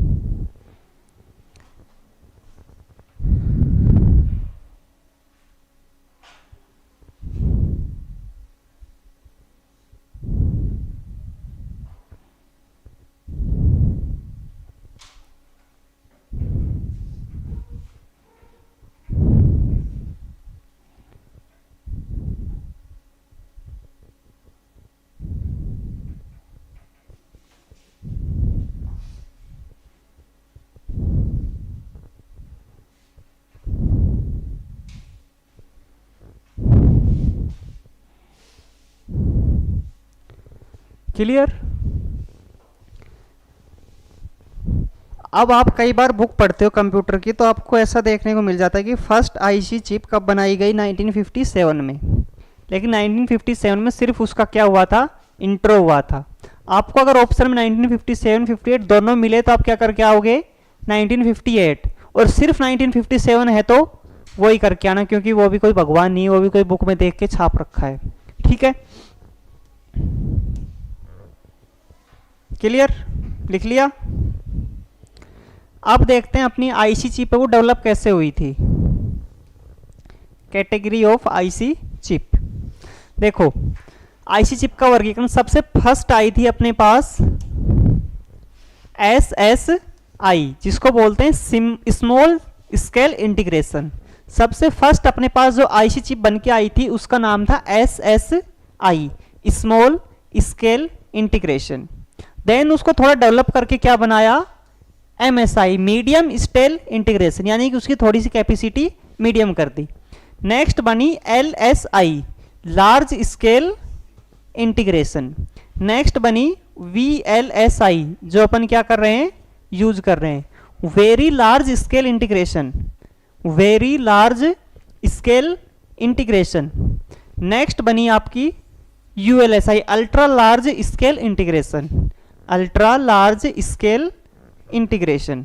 क्लियर। अब आप कई बार बुक पढ़ते हो कंप्यूटर की, तो आपको ऐसा देखने को मिल जाता है कि फर्स्ट आईसी चिप कब बनाई गई, 1957 में। लेकिन 1957 में सिर्फ उसका क्या हुआ था, इंट्रो हुआ था। आपको अगर ऑप्शन में 1957, 58 दोनों मिले तो आप क्या करके आओगे, 1958। और सिर्फ 1957 है तो वही करके आना, क्योंकि वो भी कोई भगवान नहीं है, वो भी कोई बुक में देख के छाप रखा है, ठीक है। क्लियर, लिख लिया। अब देखते हैं अपनी आईसी चिप है वो डेवलप कैसे हुई थी। Category of IC chip. देखो आईसी चिप का वर्गीकरण सबसे फर्स्ट आई थी अपने पास एसएसआई, जिसको बोलते हैं स्मॉल स्केल इंटीग्रेशन। सबसे फर्स्ट अपने पास जो आईसी चिप बन के आई थी उसका नाम था SSI, small scale integration. Then उसको थोड़ा डेवलप करके क्या बनाया, एमएसआई, मीडियम स्केल इंटीग्रेशन, यानी कि उसकी थोड़ी सी कैपेसिटी मीडियम कर दी। नेक्स्ट बनी LSI, large scale integration. Next बनी वीएलएसआई, जो अपन क्या कर रहे हैं, यूज कर रहे हैं, very large scale integration, very large scale integration. Next बनी आपकी ULSI, ultra large scale integration, ultra large scale integration.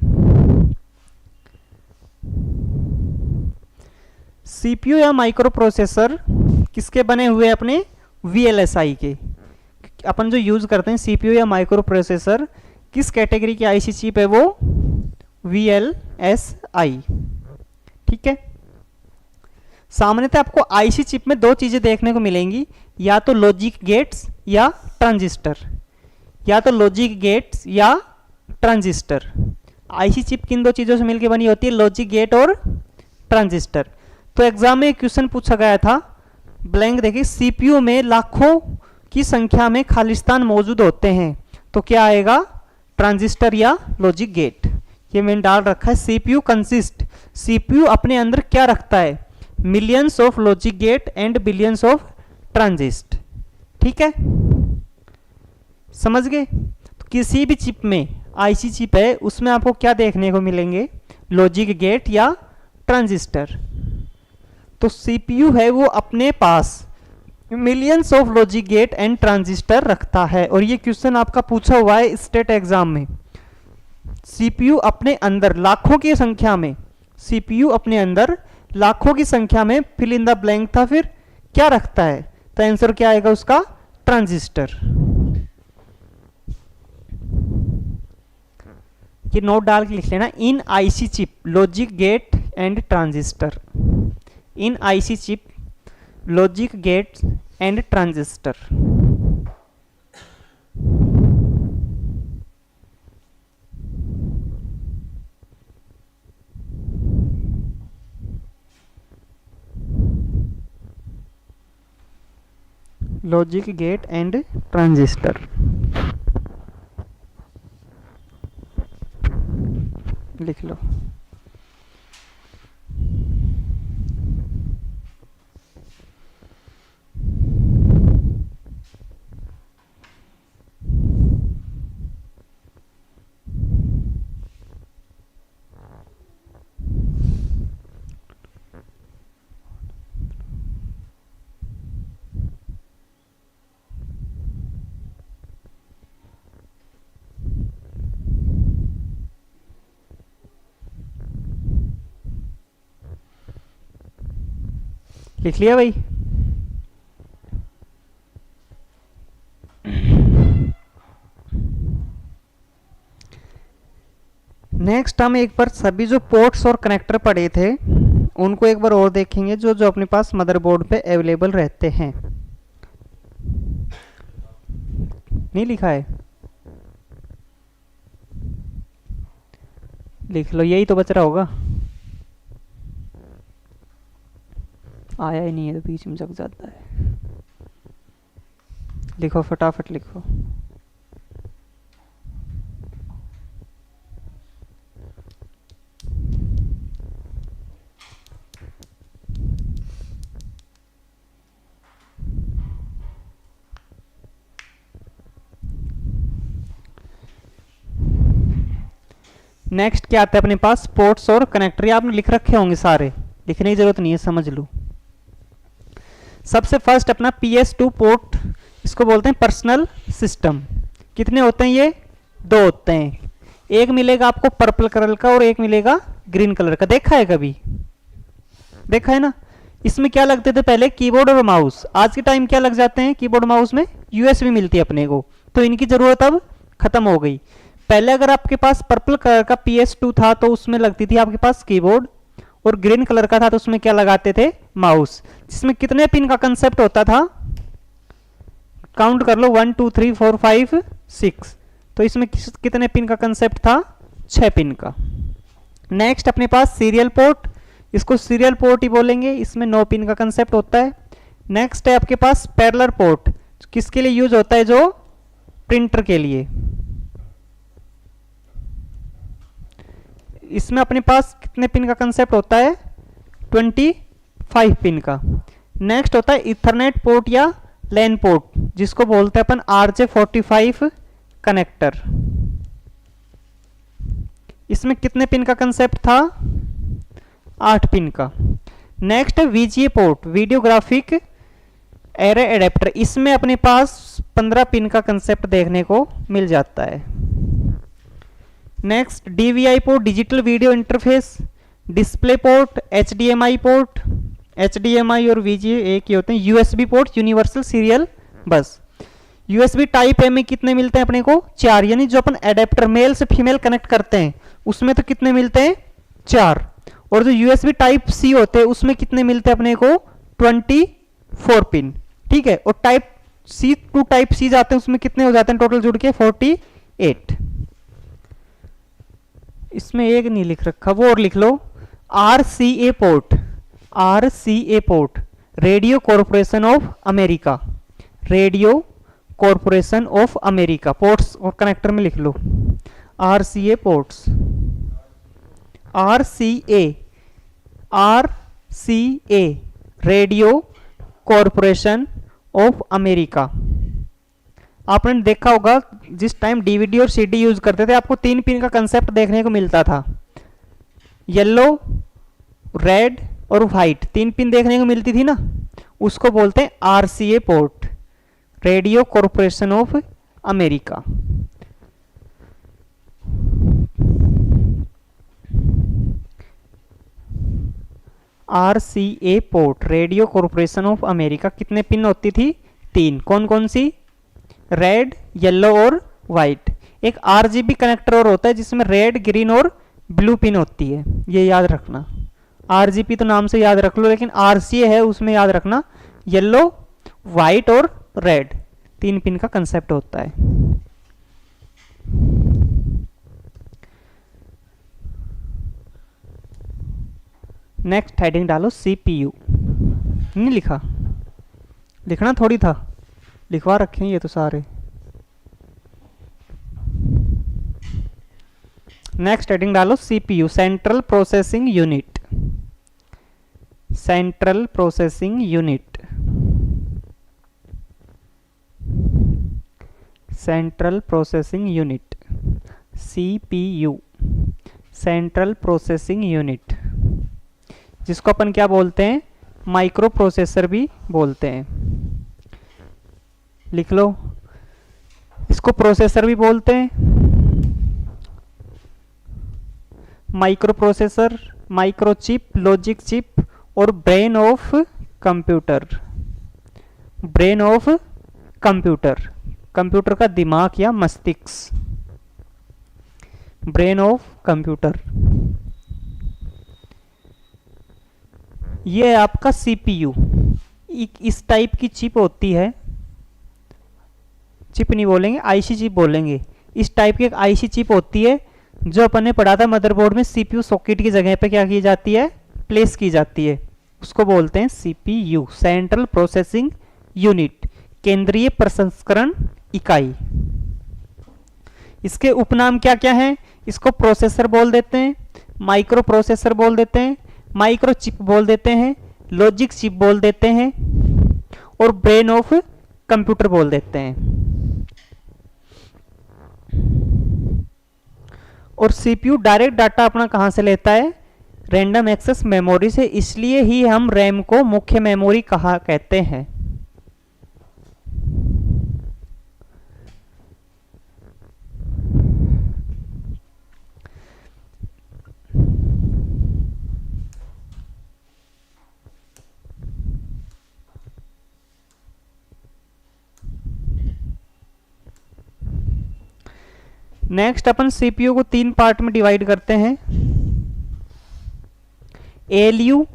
CPU या माइक्रो प्रोसेसर किसके बने हुए अपने, वीएलएसआई के। अपन जो यूज करते हैं सीपीयू या माइक्रो प्रोसेसर किस कैटेगरी की आईसी चिप है, वो वीएलएसआई, ठीक है। सामान्यतः आपको आईसी चिप में दो चीजें देखने को मिलेंगी, या तो लॉजिक गेट्स या ट्रांजिस्टर, या तो लॉजिक गेट्स या ट्रांजिस्टर। आईसी चिप किन दो चीजों से मिलकर बनी होती है, लॉजिक गेट और ट्रांजिस्टर। तो एग्जाम में क्वेश्चन पूछा गया था, ब्लैंक देखिए, सीपीयू में लाखों की संख्या में खालिस्तान मौजूद होते हैं, तो क्या आएगा, ट्रांजिस्टर या लॉजिक गेट। ये मैंने डाल रखा है। सीपीयू कंसिस्ट, सीपीयू अपने अंदर क्या रखता है, millions of logic gate and billions of transistor. ठीक है, समझ गए। तो किसी भी चिप में, आईसी चिप है, उसमें आपको क्या देखने को मिलेंगे, लॉजिक गेट या ट्रांजिस्टर। तो सीपीयू है वो अपने पास millions of logic gate and transistor रखता है। और ये क्वेश्चन आपका पूछा हुआ है स्टेट एग्जाम में। सीपीयू अपने अंदर लाखों की संख्या में, सीपीयू अपने अंदर लाखों की संख्या में फिल इन द ब्लैंक था, फिर क्या रखता है, तो आंसर क्या आएगा उसका, ट्रांजिस्टर। ये नोट डाल के लिख लेना, in IC chip logic gate and transistor, in IC chip logic gate and transistor. Logic gate and transistor लिख लो। लिख लिया भाई। नेक्स्ट हम एक बार सभी जो पोर्ट्स और कनेक्टर पढ़े थे उनको एक बार और देखेंगे, जो जो अपने पास मदरबोर्ड पे अवेलेबल रहते हैं। नहीं लिखा है, लिख लो, यही तो बच रहा होगा। आया ही नहीं है तो बीच में जग जाता है। लिखो, फटाफट लिखो। नेक्स्ट क्या आता है अपने पास, पोर्ट्स और कनेक्टर। ये आपने लिख रखे होंगे सारे, लिखने की जरूरत नहीं है, समझ लो। सबसे फर्स्ट अपना PS2 पोर्ट, इसको बोलते हैं पर्सनल सिस्टम। कितने होते हैं ये, दो होते हैं। एक मिलेगा आपको पर्पल कलर का और एक मिलेगा ग्रीन कलर का। देखा है कभी, देखा है ना। इसमें क्या लगते थे पहले, कीबोर्ड और माउस। आज के टाइम क्या लग जाते हैं कीबोर्ड माउस में, USB मिलती है अपने को, तो इनकी जरूरत अब खत्म हो गई। पहले अगर आपके पास पर्पल कलर का PS2 था तो उसमें लगती थी आपके पास कीबोर्ड, और ग्रीन कलर का था तो उसमें क्या लगाते थे, माउस। जिसमें कितने पिन का कंसेप्ट होता था, काउंट कर लो, 1 2 3 4 5 6। तो इसमें कितने पिन का कंसेप्ट था, 6 पिन का। नेक्स्ट अपने पास सीरियल पोर्ट, इसको सीरियल पोर्ट ही बोलेंगे, इसमें 9 पिन का कंसेप्ट होता है। नेक्स्ट है आपके पास पैरेलल पोर्ट, किसके लिए यूज होता है, जो प्रिंटर के लिए। इसमें अपने पास कितने पिन का कंसेप्ट होता है, 25 पिन का। नेक्स्ट होता है इथरनेट पोर्ट या लैन पोर्ट, जिसको बोलते हैं अपन RJ45 कनेक्टर। इसमें कितने पिन का कंसेप्ट था, 8 पिन का। नेक्स्ट है VGA port, videographic array adapter. इसमें अपने पास 15 पिन का कंसेप्ट देखने को मिल जाता है। Next DVI port, digital video interface. Display port, HDMI port. HDMI और VGA एक ही होते हैं। USB पोर्ट, यूनिवर्सल सीरियल बस। USB टाइप ए में कितने मिलते हैं अपने को, 4। यानी जो अपन एडेप्टर मेल से फीमेल कनेक्ट करते हैं उसमें तो कितने मिलते हैं, 4। और जो USB टाइप C होते हैं उसमें कितने मिलते हैं अपने को, 24 पिन। ठीक है, और type C to type C जाते हैं उसमें कितने हो जाते हैं टोटल जुड़ के, 48। इसमें एक नहीं लिख रखा, वो और लिख लो। RCA port, RCA port, radio corporation of America. Radio corporation of America, ports और कनेक्टर में लिख लो RCA ports, RCA radio corporation of America. आपने देखा होगा जिस टाइम डीवीडी और सीडी यूज करते थे आपको 3 पिन का कंसेप्ट देखने को मिलता था, येलो, रेड और व्हाइट 3 पिन देखने को मिलती थी ना, उसको बोलते हैं RCA port, radio corporation of America. RCA port, radio corporation of America. कितने पिन होती थी? 3। कौन कौन सी? रेड, येलो और व्हाइट। एक RGB कनेक्टर और होता है जिसमें रेड, ग्रीन और ब्लू पिन होती है, ये याद रखना। RGB तो नाम से याद रख लो, लेकिन RCA है उसमें याद रखना येलो, व्हाइट और रेड 3 पिन का कंसेप्ट होता है। नेक्स्ट हेडिंग डालो CPU। नहीं लिखा? लिखना थोड़ी था, लिखवा रखे हैं ये तो सारे। नेक्स्ट हेडिंग डालो CPU, central processing unit, central processing unit, central processing unit CPU, central processing unit, जिसको अपन क्या बोलते हैं? माइक्रो प्रोसेसर भी बोलते हैं। लिख लो, इसको प्रोसेसर भी बोलते हैं, microprocessor, microchip, logic chip और brain of computer, brain of computer, computer का दिमाग या मस्तिष्क, ब्रेन ऑफ कंप्यूटर। ये है आपका CPU। इस टाइप की चिप होती है, चिप नहीं बोलेंगे, IC चिप बोलेंगे। इस टाइप की एक IC चिप होती है जो अपन ने पढ़ा था मदरबोर्ड में, CPU सॉकेट की जगह पे क्या की जाती है? प्लेस की जाती है। उसको बोलते हैं CPU, सेंट्रल प्रोसेसिंग यूनिट, केंद्रीय प्रसंस्करण इकाई। इसके उपनाम क्या क्या हैं? इसको प्रोसेसर बोल देते हैं, माइक्रो प्रोसेसर बोल देते हैं, माइक्रो चिप बोल देते हैं, लॉजिक चिप बोल देते हैं और ब्रेन ऑफ कंप्यूटर बोल देते हैं। और CPU डायरेक्ट डाटा अपना कहां से लेता है? रैंडम एक्सेस मेमोरी से, इसलिए ही हम रैम को मुख्य मेमोरी कहा कहते हैं। नेक्स्ट अपन CPU को 3 पार्ट में डिवाइड करते हैं। ALU,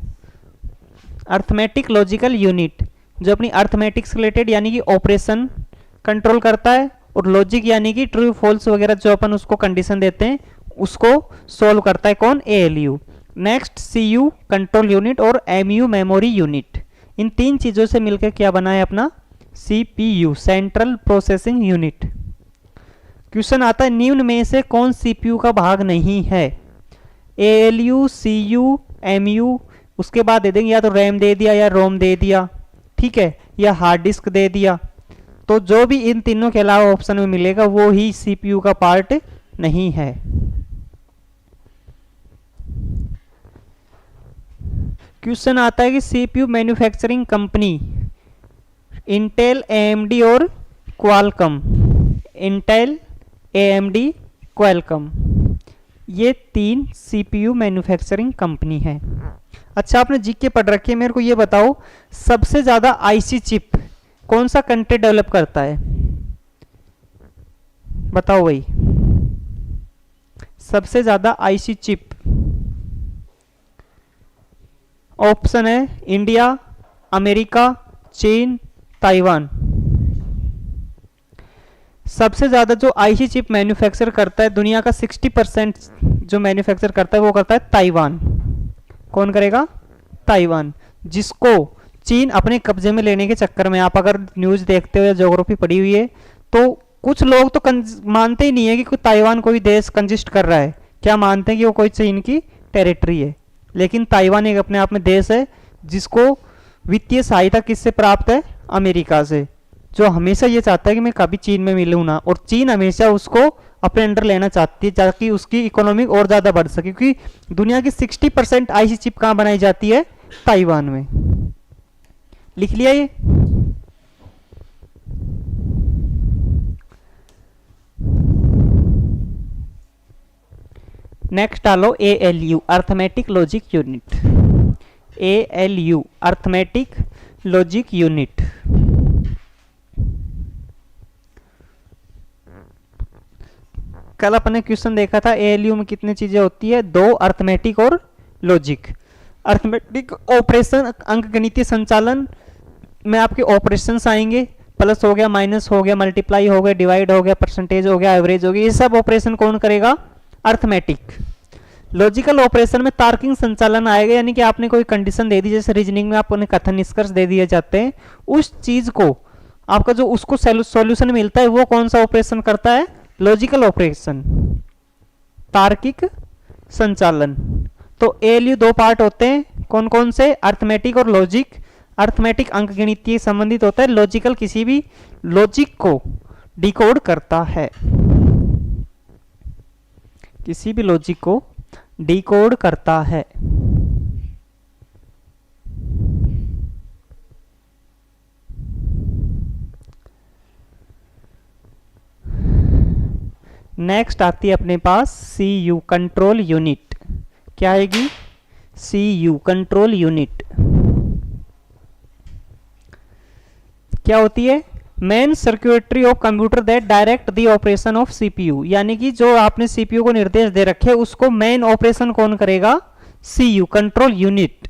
अर्थमेटिक लॉजिकल यूनिट, जो अपनी अर्थमेटिक से रिलेटेड यानी कि ऑपरेशन कंट्रोल करता है, और लॉजिक यानी कि ट्रू फॉल्स वगैरह जो अपन उसको कंडीशन देते हैं उसको सोल्व करता है। कौन? ALU। Next CU, control unit, और MU, मेमोरी यूनिट। इन 3 चीजों से मिलकर क्या बना है अपना? CPU, central processing unit. Question आता है निम्न में से कौन CPU का भाग नहीं है? ALU, CU, MU, उसके बाद दे देंगे या तो रैम दे दिया या रोम दे दिया, ठीक है, या हार्ड डिस्क दे दिया। तो जो भी इन तीनों के अलावा ऑप्शन में मिलेगा वो ही CPU का पार्ट नहीं है। क्वेश्चन आता है कि CPU manufacturing company Intel, AMD और क्वालकॉम, इंटेल, AMD, क्वालकॉम, ये 3 CPU मैन्युफैक्चरिंग कंपनी है। अच्छा, आपने जीके पढ़ रखी है, मेरे को ये बताओ सबसे ज्यादा IC चिप कौन सा कंट्री डेवलप करता है? बताओ भाई, सबसे ज्यादा IC चिप। ऑप्शन है इंडिया, अमेरिका, चीन, ताइवान। सबसे ज्यादा जो IC चिप मैन्युफैक्चर करता है, दुनिया का 60% जो मैन्युफैक्चर करता है वो करता है ताइवान। कौन करेगा? ताइवान, जिसको चीन अपने कब्जे में लेने के चक्कर में, आप अगर न्यूज़ देखते हो या ज्योग्राफी पढ़ी हुई है तो कुछ लोग तो मानते ही नहीं है कि कोई ताइवान कोई देश कंजिस्ट कर रहा है, क्या मानते हैं कि वो कोई चीन की टेरिटरी है। लेकिन ताइवान एक अपने आप में देश है जिसको वित्तीय सहायता किससे प्राप्त है, अमेरिका से, जो हमेशा ये चाहता है कि मैं कभी चीन में मिलूँ ना, और चीन हमेशा उसको अपने अंडर लेना चाहती है ताकि उसकी इकोनॉमी और ज़्यादा बढ़ सके, क्योंकि दुनिया की 60% आईसी चिप कहाँ बनाई जाती है, ताइवान में। लिख लिया ये। नेक्स्ट डालो ALU arithmetic logic unit. ALU arithmetic logic unit. कल अपने क्वेश्चन देखा था ALU में कितनी चीजें होती है, 2, अर्थमेटिक और लॉजिक। अर्थमेटिक ऑपरेशन अंकगणितीय संचालन में आपके ऑपरेशंस आएंगे, प्लस हो गया, माइनस हो गया, मल्टीप्लाई हो गया, डिवाइड हो गया, परसेंटेज हो गया, एवरेज हो गया, ये सब ऑपरेशन कौन करेगा, अर्थमेटिक। लॉजिकल ऑपरेशन में तार्किक संचालन आएगा, यानी कि आपने कोई कंडीशन दे दी, जैसे रीजनिंग में आपको कथन निष्कर्ष दे दिए जाते हैं, उस चीज को आपका जो उसको सॉल्यूशन मिलता है वो कौन सा ऑपरेशन करता है, लॉजिकल ऑपरेशन, तार्किक संचालन। तो ALU 2 पार्ट होते हैं, कौन कौन से, अर्थमेटिक और लॉजिक। अर्थमेटिक अंकगणितीय संबंधित होता है, लॉजिकल किसी भी लॉजिक को डिकोड करता है, किसी भी लॉजिक को डिकोड करता है। नेक्स्ट आती है अपने पास CU कंट्रोल यूनिट। क्या आएगी, CU कंट्रोल यूनिट। क्या होती है, main circuitry of computer that direct the operation of CPU, यानी कि जो आपने CPU को निर्देश दे रखे उसको मेन ऑपरेशन कौन करेगा, CU कंट्रोल यूनिट।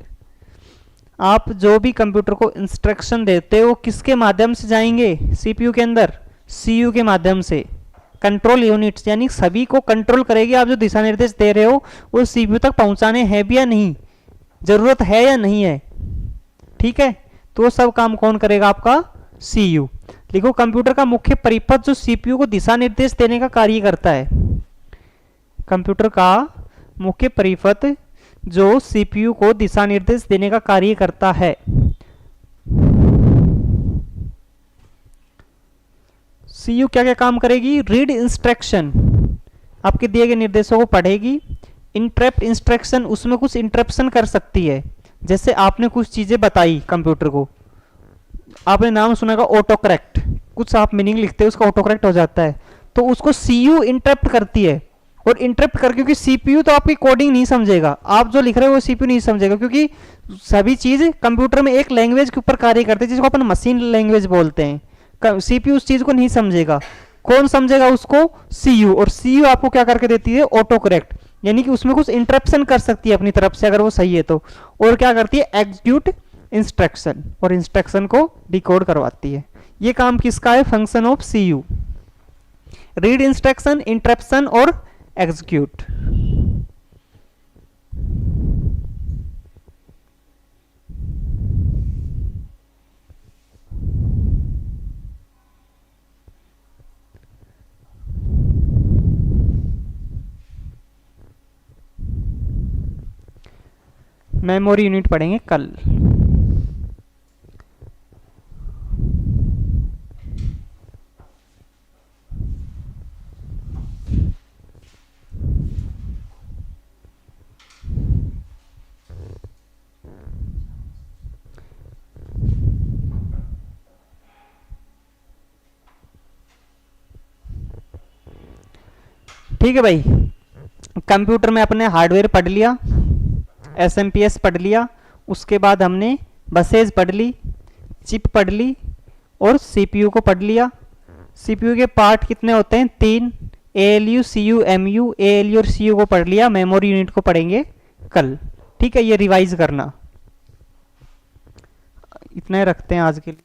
आप जो भी कंप्यूटर को इंस्ट्रक्शन देते हो किसके माध्यम से जाएंगे, CPU के अंदर, CU के माध्यम से। कंट्रोल यूनिट्स यानी सभी को कंट्रोल करेगी, आप जो दिशा निर्देश दे रहे हो वो CPU तक पहुंचाने हैं भी या नहीं, जरूरत है या नहीं है, ठीक है। तो सब काम कौन करेगा, आपका CU। लिखो, कंप्यूटर का मुख्य परिपथ जो CPU को दिशा निर्देश देने का कार्य करता है। कंप्यूटर का मुख्य परिपथ जो CPU को दिशा निर्देश देने का कार्य करता है। CU क्या क्या काम करेगी, रीड इंस्ट्रक्शन, आपके दिए गए निर्देशों को पढ़ेगी। इंटरप्ट इंस्ट्रक्शन, उसमें कुछ इंटरप्शन कर सकती है, जैसे आपने कुछ चीजें बताई कंप्यूटर को, आपने नाम सुना होगा ऑटो करेक्ट, कुछ आप मीनिंग लिखते हैं उसका ऑटो करेक्ट हो जाता है, तो उसको CU इंटरप्ट करती है। और इंटरप्ट कर, क्योंकि CPU तो आपकी कोडिंग नहीं समझेगा, आप जो लिख रहे हो वो CPU नहीं समझेगा, क्योंकि सभी चीज कंप्यूटर में एक लैंग्वेज के ऊपर कार्य करते हैं जिसको अपन मशीन लैंग्वेज बोलते हैं। CPU उस चीज को नहीं समझेगा, कौन समझेगा उसको, CU। और CU आपको क्या करके देती है, ऑटो करेक्ट, यानी कि उसमें कुछ इंटरप्शन कर सकती है अपनी तरफ से अगर वो सही है तो। और क्या करती है, एग्जीक्यूट इंस्ट्रक्शन, और इंस्ट्रक्शन को डिकोड करवाती है। ये काम किसका है, function of CU, read instruction, interruption और एग्जीक्यूट। मेमोरी यूनिट पढ़ेंगे कल। ठीक है भाई, कंप्यूटर में अपने हार्डवेयर पढ़ लिया, SMPS पढ़ लिया, उसके बाद हमने बसेज पढ़ ली, चिप पढ़ ली और CPU को पढ़ लिया। CPU के पार्ट कितने होते हैं, 3, ALU, CU, MU, ALU और CU को पढ़ लिया। मेमोरी यूनिट को पढ़ेंगे कल, ठीक है। ये रिवाइज करना, इतना ही रखते हैं आज के लिए।